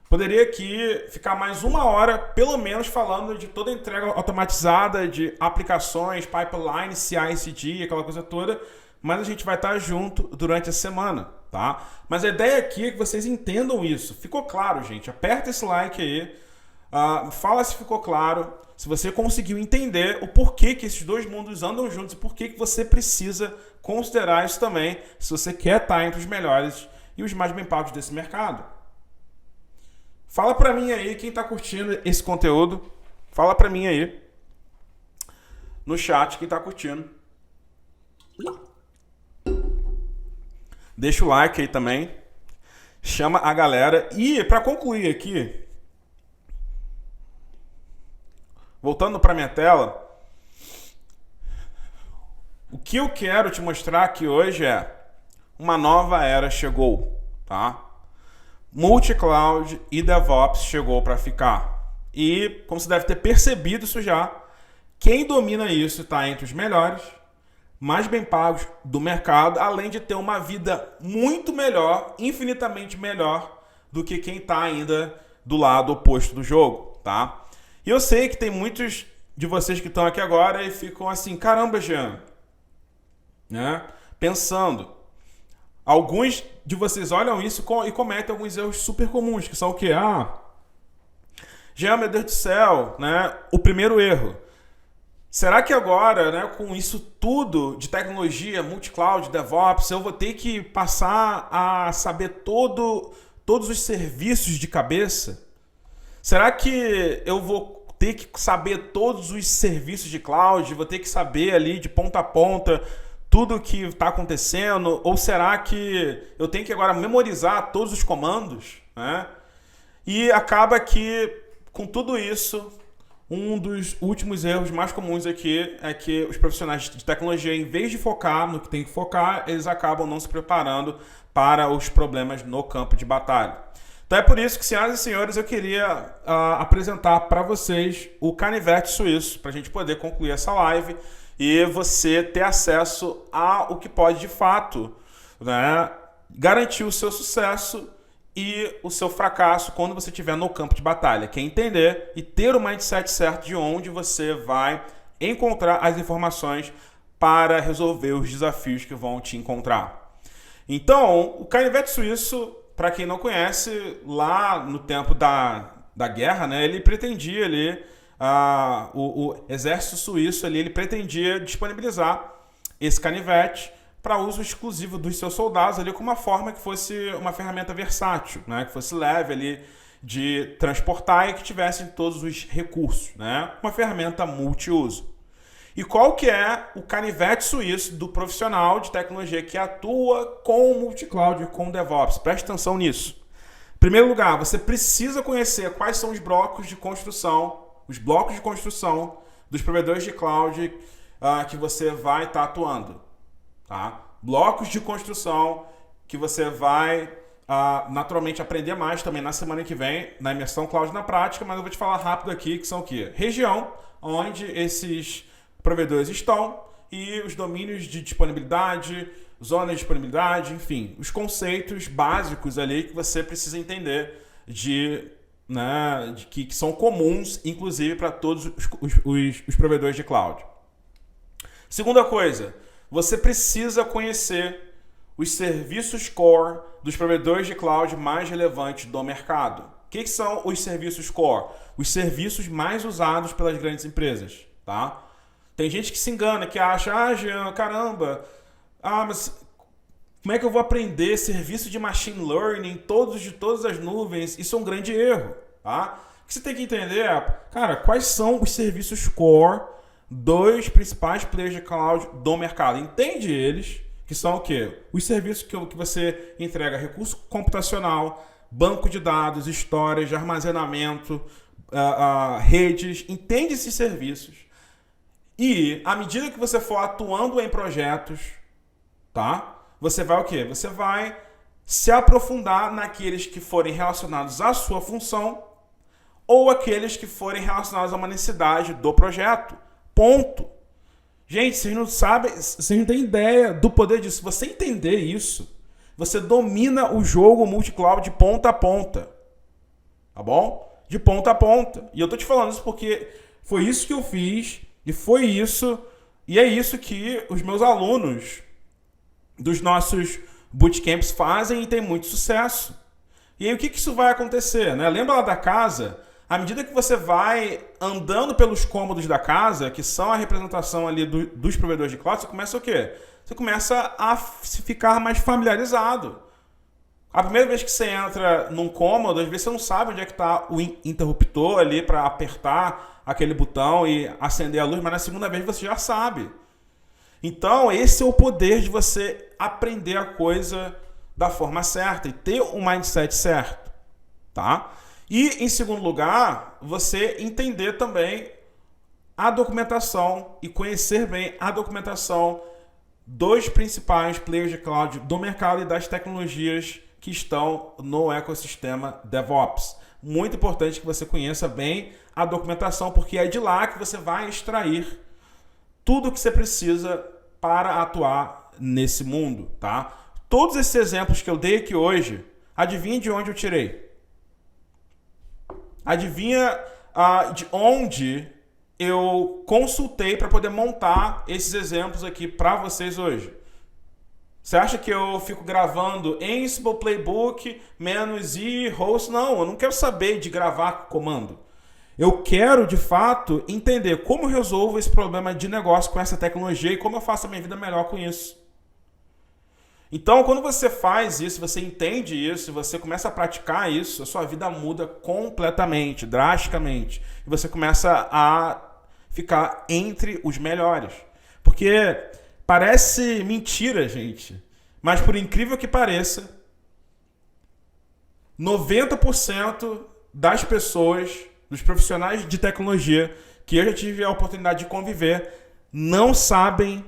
Poderia aqui ficar mais 1 hora, pelo menos, falando de toda a entrega automatizada de aplicações, pipeline, CI/CD, aquela coisa toda, mas a gente vai estar junto durante a semana, tá? Mas a ideia aqui é que vocês entendam isso. Ficou claro, gente? Aperta esse like aí, fala se ficou claro, se você conseguiu entender o porquê que esses dois mundos andam juntos e por que você precisa considerar isso também, se você quer estar entre os melhores e os mais bem pagos desse mercado. Fala pra mim aí, quem tá curtindo esse conteúdo, fala pra mim aí no chat quem tá curtindo. Deixa o like aí também, chama a galera. E pra concluir aqui, voltando pra minha tela, o que eu quero te mostrar aqui hoje é uma nova era chegou, tá? Multi-cloud e DevOps chegou para ficar. E, como você deve ter percebido isso já, quem domina isso está entre os melhores, mais bem pagos do mercado, além de ter uma vida muito melhor, infinitamente melhor, do que quem está ainda do lado oposto do jogo, tá? E eu sei que tem muitos de vocês que estão aqui agora e ficam assim, caramba, Jean, né? Pensando. Alguns de vocês olham isso e cometem alguns erros super comuns, que são o quê? Jean, meu Deus do céu, né? O primeiro erro. Será que agora, né, com isso tudo de tecnologia, multi-cloud, DevOps, eu vou ter que passar a saber todos os serviços de cabeça? Será que eu vou ter que saber todos os serviços de cloud? Vou ter que saber ali de ponta a ponta tudo o que está acontecendo? Ou será que eu tenho que agora memorizar todos os comandos, né? E acaba que, com tudo isso, um dos últimos erros mais comuns aqui é que os profissionais de tecnologia, em vez de focar no que tem que focar, eles acabam não se preparando para os problemas no campo de batalha. Então é por isso que, senhoras e senhores, eu queria apresentar para vocês o canivete suíço, para a gente poder concluir essa live e você ter acesso ao que pode, de fato, né, garantir o seu sucesso e o seu fracasso quando você estiver no campo de batalha, que é entender e ter o mindset certo de onde você vai encontrar as informações para resolver os desafios que vão te encontrar. Então, o canivete suíço, para quem não conhece, lá no tempo da guerra, né, ele pretendia ali, o exército suíço ali, ele pretendia disponibilizar esse canivete para uso exclusivo dos seus soldados ali, com uma forma que fosse uma ferramenta versátil, né, que fosse leve ali de transportar e que tivesse todos os recursos, né, uma ferramenta multiuso. E qual que é o canivete suíço do profissional de tecnologia que atua com multi-cloud e com DevOps? Preste atenção nisso. Em primeiro lugar, você precisa conhecer quais são os blocos de construção dos provedores de cloud que você vai estar atuando. Tá? Blocos de construção que você vai naturalmente aprender mais também na semana que vem, na imersão Cloud na Prática, mas eu vou te falar rápido aqui, que são o quê? Região, onde esses provedores estão, e os domínios de disponibilidade, zonas de disponibilidade, enfim, os conceitos básicos ali que você precisa entender de que são comuns, inclusive, para todos os provedores de cloud. Segunda coisa, você precisa conhecer os serviços core dos provedores de cloud mais relevantes do mercado. O que são os serviços core? Os serviços mais usados pelas grandes empresas, tá? Tem gente que se engana, que acha, Jean, caramba, mas como é que eu vou aprender serviço de machine learning, de todas as nuvens? Isso é um grande erro, tá? O que você tem que entender é, cara, quais são os serviços core dos principais players de cloud do mercado. Entende eles, que são o quê? Os serviços que você entrega recurso computacional, banco de dados, histórias de armazenamento, redes. Entende esses serviços. E, à medida que você for atuando em projetos, tá? Você vai o quê? Você vai se aprofundar naqueles que forem relacionados à sua função ou aqueles que forem relacionados a uma necessidade do projeto. Ponto. Gente, vocês não sabem, vocês não têm ideia do poder disso. Se você entender isso, você domina o jogo multi-cloud de ponta a ponta. Tá bom? De ponta a ponta. E eu tô te falando isso porque foi isso que eu fiz. E é isso que os meus alunos dos nossos bootcamps fazem e tem muito sucesso. E aí o que isso vai acontecer? Né? Lembra lá da casa? À medida que você vai andando pelos cômodos da casa, que são a representação ali dos provedores de cloud, você começa o quê? Você começa a ficar mais familiarizado. A primeira vez que você entra num cômodo, às vezes você não sabe onde é que está o interruptor ali para apertar aquele botão e acender a luz, mas na segunda vez você já sabe. Então, esse é o poder de você aprender a coisa da forma certa e ter o mindset certo, tá? E, em segundo lugar, você entender também a documentação e conhecer bem a documentação dos principais players de cloud do mercado e das tecnologias que estão no ecossistema DevOps. Muito importante que você conheça bem a documentação, porque é de lá que você vai extrair tudo o que você precisa para atuar nesse mundo, tá? Todos esses exemplos que eu dei aqui hoje, adivinha de onde eu tirei? Adivinha de onde eu consultei para poder montar esses exemplos aqui para vocês hoje? Você acha que eu fico gravando Ansible Playbook, -i, host? Não, eu não quero saber de gravar comando. Eu quero, de fato, entender como eu resolvo esse problema de negócio com essa tecnologia e como eu faço a minha vida melhor com isso. Então, quando você faz isso, você entende isso, você começa a praticar isso, a sua vida muda completamente, drasticamente. E você começa a ficar entre os melhores. Porque parece mentira, gente, mas por incrível que pareça, 90% das pessoas, dos profissionais de tecnologia que eu já tive a oportunidade de conviver, não sabem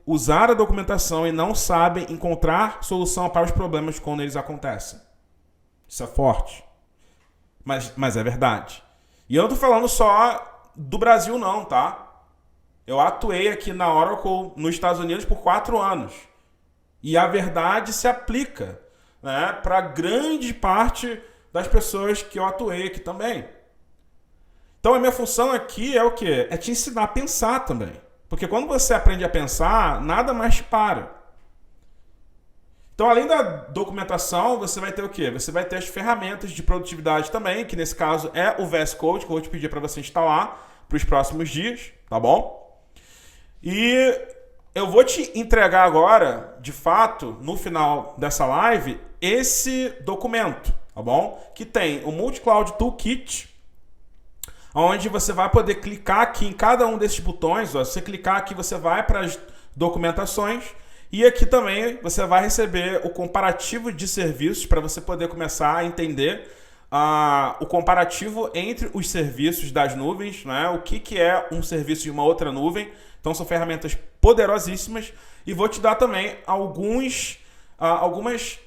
usar a documentação e não sabem encontrar solução para os problemas quando eles acontecem. Isso é forte. Mas é verdade. E eu não tô falando só do Brasil não, tá? Eu atuei aqui na Oracle nos Estados Unidos por 4 anos. E a verdade se aplica, né, para grande parte das pessoas que eu atuei aqui também. Então a minha função aqui é o quê? É te ensinar a pensar também. Porque quando você aprende a pensar, nada mais te para. Então, além da documentação, você vai ter o quê? Você vai ter as ferramentas de produtividade também, que nesse caso é o VS Code, que eu vou te pedir para você instalar para os próximos dias, tá bom? E eu vou te entregar agora, de fato, no final dessa live, esse documento, tá bom? Que tem o Multi-Cloud Toolkit, onde você vai poder clicar aqui em cada um desses botões. Ó, se você clicar aqui, você vai para as documentações. E aqui também você vai receber o comparativo de serviços para você poder começar a entender o comparativo entre os serviços das nuvens, né? O que é um serviço de uma outra nuvem. Então são ferramentas poderosíssimas. E vou te dar também algumas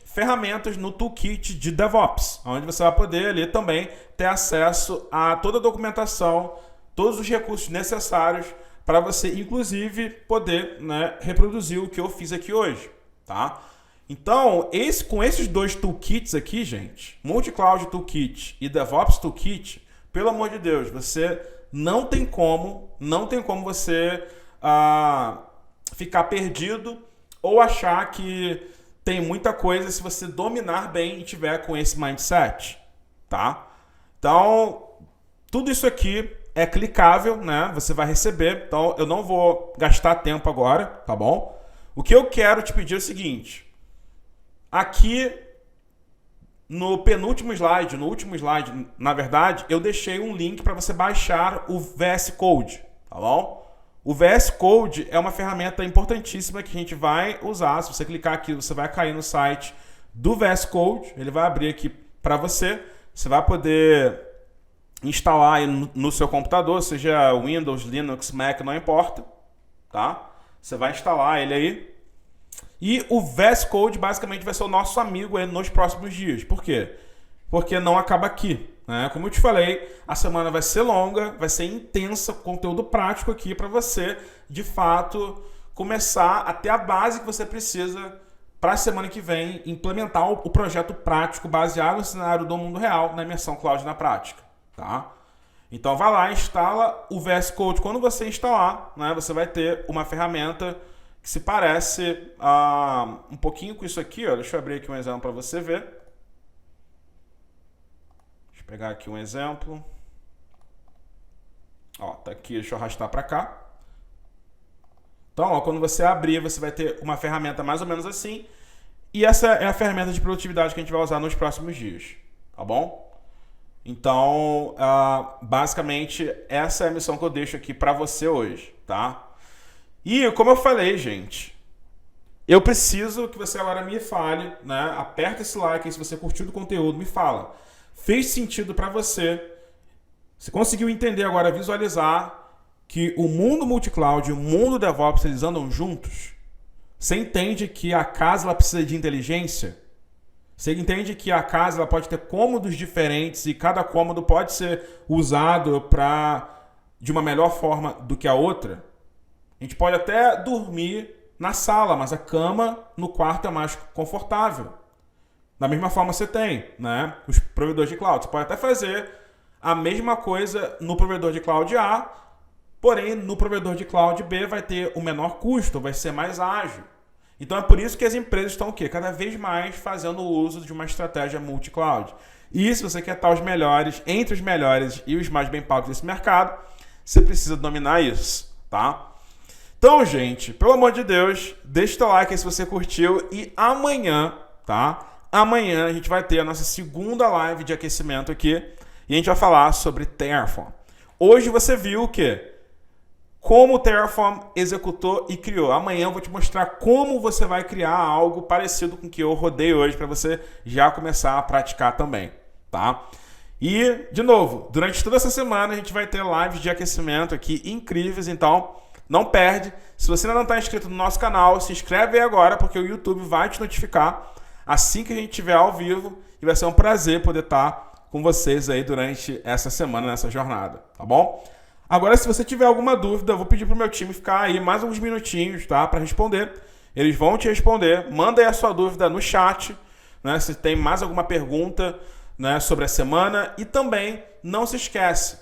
ferramentas no toolkit de DevOps, onde você vai poder ali também ter acesso a toda a documentação, todos os recursos necessários para você, inclusive, poder, né, reproduzir o que eu fiz aqui hoje, tá? Então, com esses dois toolkits aqui, gente, Multi-Cloud Toolkit e DevOps Toolkit, pelo amor de Deus, você não tem como você ficar perdido ou achar que tem muita coisa se você dominar bem e tiver com esse mindset, tá? Então, tudo isso aqui é clicável, né? Você vai receber. Então, eu não vou gastar tempo agora, tá bom? O que eu quero te pedir é o seguinte. Aqui, no penúltimo slide, no último slide, na verdade, eu deixei um link para você baixar o VS Code, tá bom? O VS Code é uma ferramenta importantíssima que a gente vai usar. Se você clicar aqui, você vai cair no site do VS Code. Ele vai abrir aqui para você. Você vai poder instalar aí no seu computador, seja Windows, Linux, Mac, não importa, tá? Você vai instalar ele aí. E o VS Code basicamente vai ser o nosso amigo aí nos próximos dias. Por quê? Porque não acaba aqui, né? Como eu te falei, a semana vai ser longa, vai ser intensa, conteúdo prático aqui para você, de fato, começar a ter a base que você precisa para a semana que vem implementar o projeto prático baseado no cenário do mundo real na imersão Cloud na prática. Tá? Então vai lá, instala o VS Code. Quando você instalar, né, você vai ter uma ferramenta que se parece um pouquinho com isso aqui. Ó. Deixa eu abrir aqui um exemplo para você ver. Deixa eu pegar aqui um exemplo. Ó, tá aqui, deixa eu arrastar para cá. Então, ó, quando você abrir, você vai ter uma ferramenta mais ou menos assim. E essa é a ferramenta de produtividade que a gente vai usar nos próximos dias. Tá bom? Então, basicamente, essa é a missão que eu deixo aqui para você hoje, tá? E, como eu falei, gente, eu preciso que você agora me fale, né? Aperta esse like aí se você curtiu do conteúdo, me fala. Fez sentido para você? Você conseguiu entender agora, visualizar que o mundo multi-cloud e o mundo DevOps, eles andam juntos? Você entende que a casa ela precisa de inteligência? Você entende que a casa ela pode ter cômodos diferentes e cada cômodo pode ser usado de uma melhor forma do que a outra? A gente pode até dormir na sala, mas a cama no quarto é mais confortável. Da mesma forma você tem, né, os provedores de cloud. Você pode até fazer a mesma coisa no provedor de cloud A, porém no provedor de cloud B vai ter o menor custo, vai ser mais ágil. Então é por isso que as empresas estão o quê? Cada vez mais fazendo uso de uma estratégia multi-cloud. E se você quer estar os melhores, entre os melhores e os mais bem pagos desse mercado, você precisa dominar isso, tá? Então, gente, pelo amor de Deus, deixa o teu like aí se você curtiu. E amanhã, tá? Amanhã a gente vai ter a nossa segunda live de aquecimento aqui. E a gente vai falar sobre Terraform. Hoje você viu o quê? Como o Terraform executou e criou. Amanhã eu vou te mostrar como você vai criar algo parecido com o que eu rodei hoje para você já começar a praticar também, tá? E, de novo, durante toda essa semana a gente vai ter lives de aquecimento aqui incríveis, então não perde. Se você ainda não está inscrito no nosso canal, se inscreve aí agora porque o YouTube vai te notificar assim que a gente estiver ao vivo, e vai ser um prazer poder estar com vocês aí durante essa semana, nessa jornada, tá bom? Agora, se você tiver alguma dúvida, eu vou pedir pro meu time ficar aí mais uns minutinhos, tá? Para responder. Eles vão te responder. Manda aí a sua dúvida no chat, né? Se tem mais alguma pergunta, né, sobre a semana. E também, não se esquece,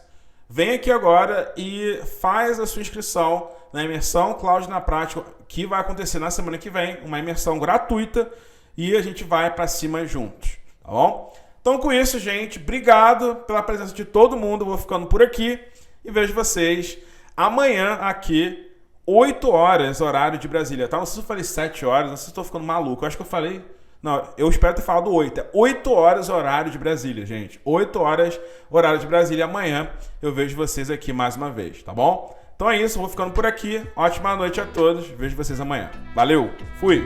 vem aqui agora e faz a sua inscrição na imersão Cloud na Prática, que vai acontecer na semana que vem. Uma imersão gratuita e a gente vai para cima juntos, tá bom? Então, com isso, gente, obrigado pela presença de todo mundo. Eu vou ficando por aqui. E vejo vocês amanhã aqui, 8 horas, horário de Brasília, tá? Não sei se eu falei 7 horas, não sei se eu tô ficando maluco. Eu acho que eu falei... Não, eu espero ter falado 8. É 8 horas, horário de Brasília, gente. 8 horas, horário de Brasília. Amanhã eu vejo vocês aqui mais uma vez, tá bom? Então é isso, eu vou ficando por aqui. Ótima noite a todos. Vejo vocês amanhã. Valeu, fui!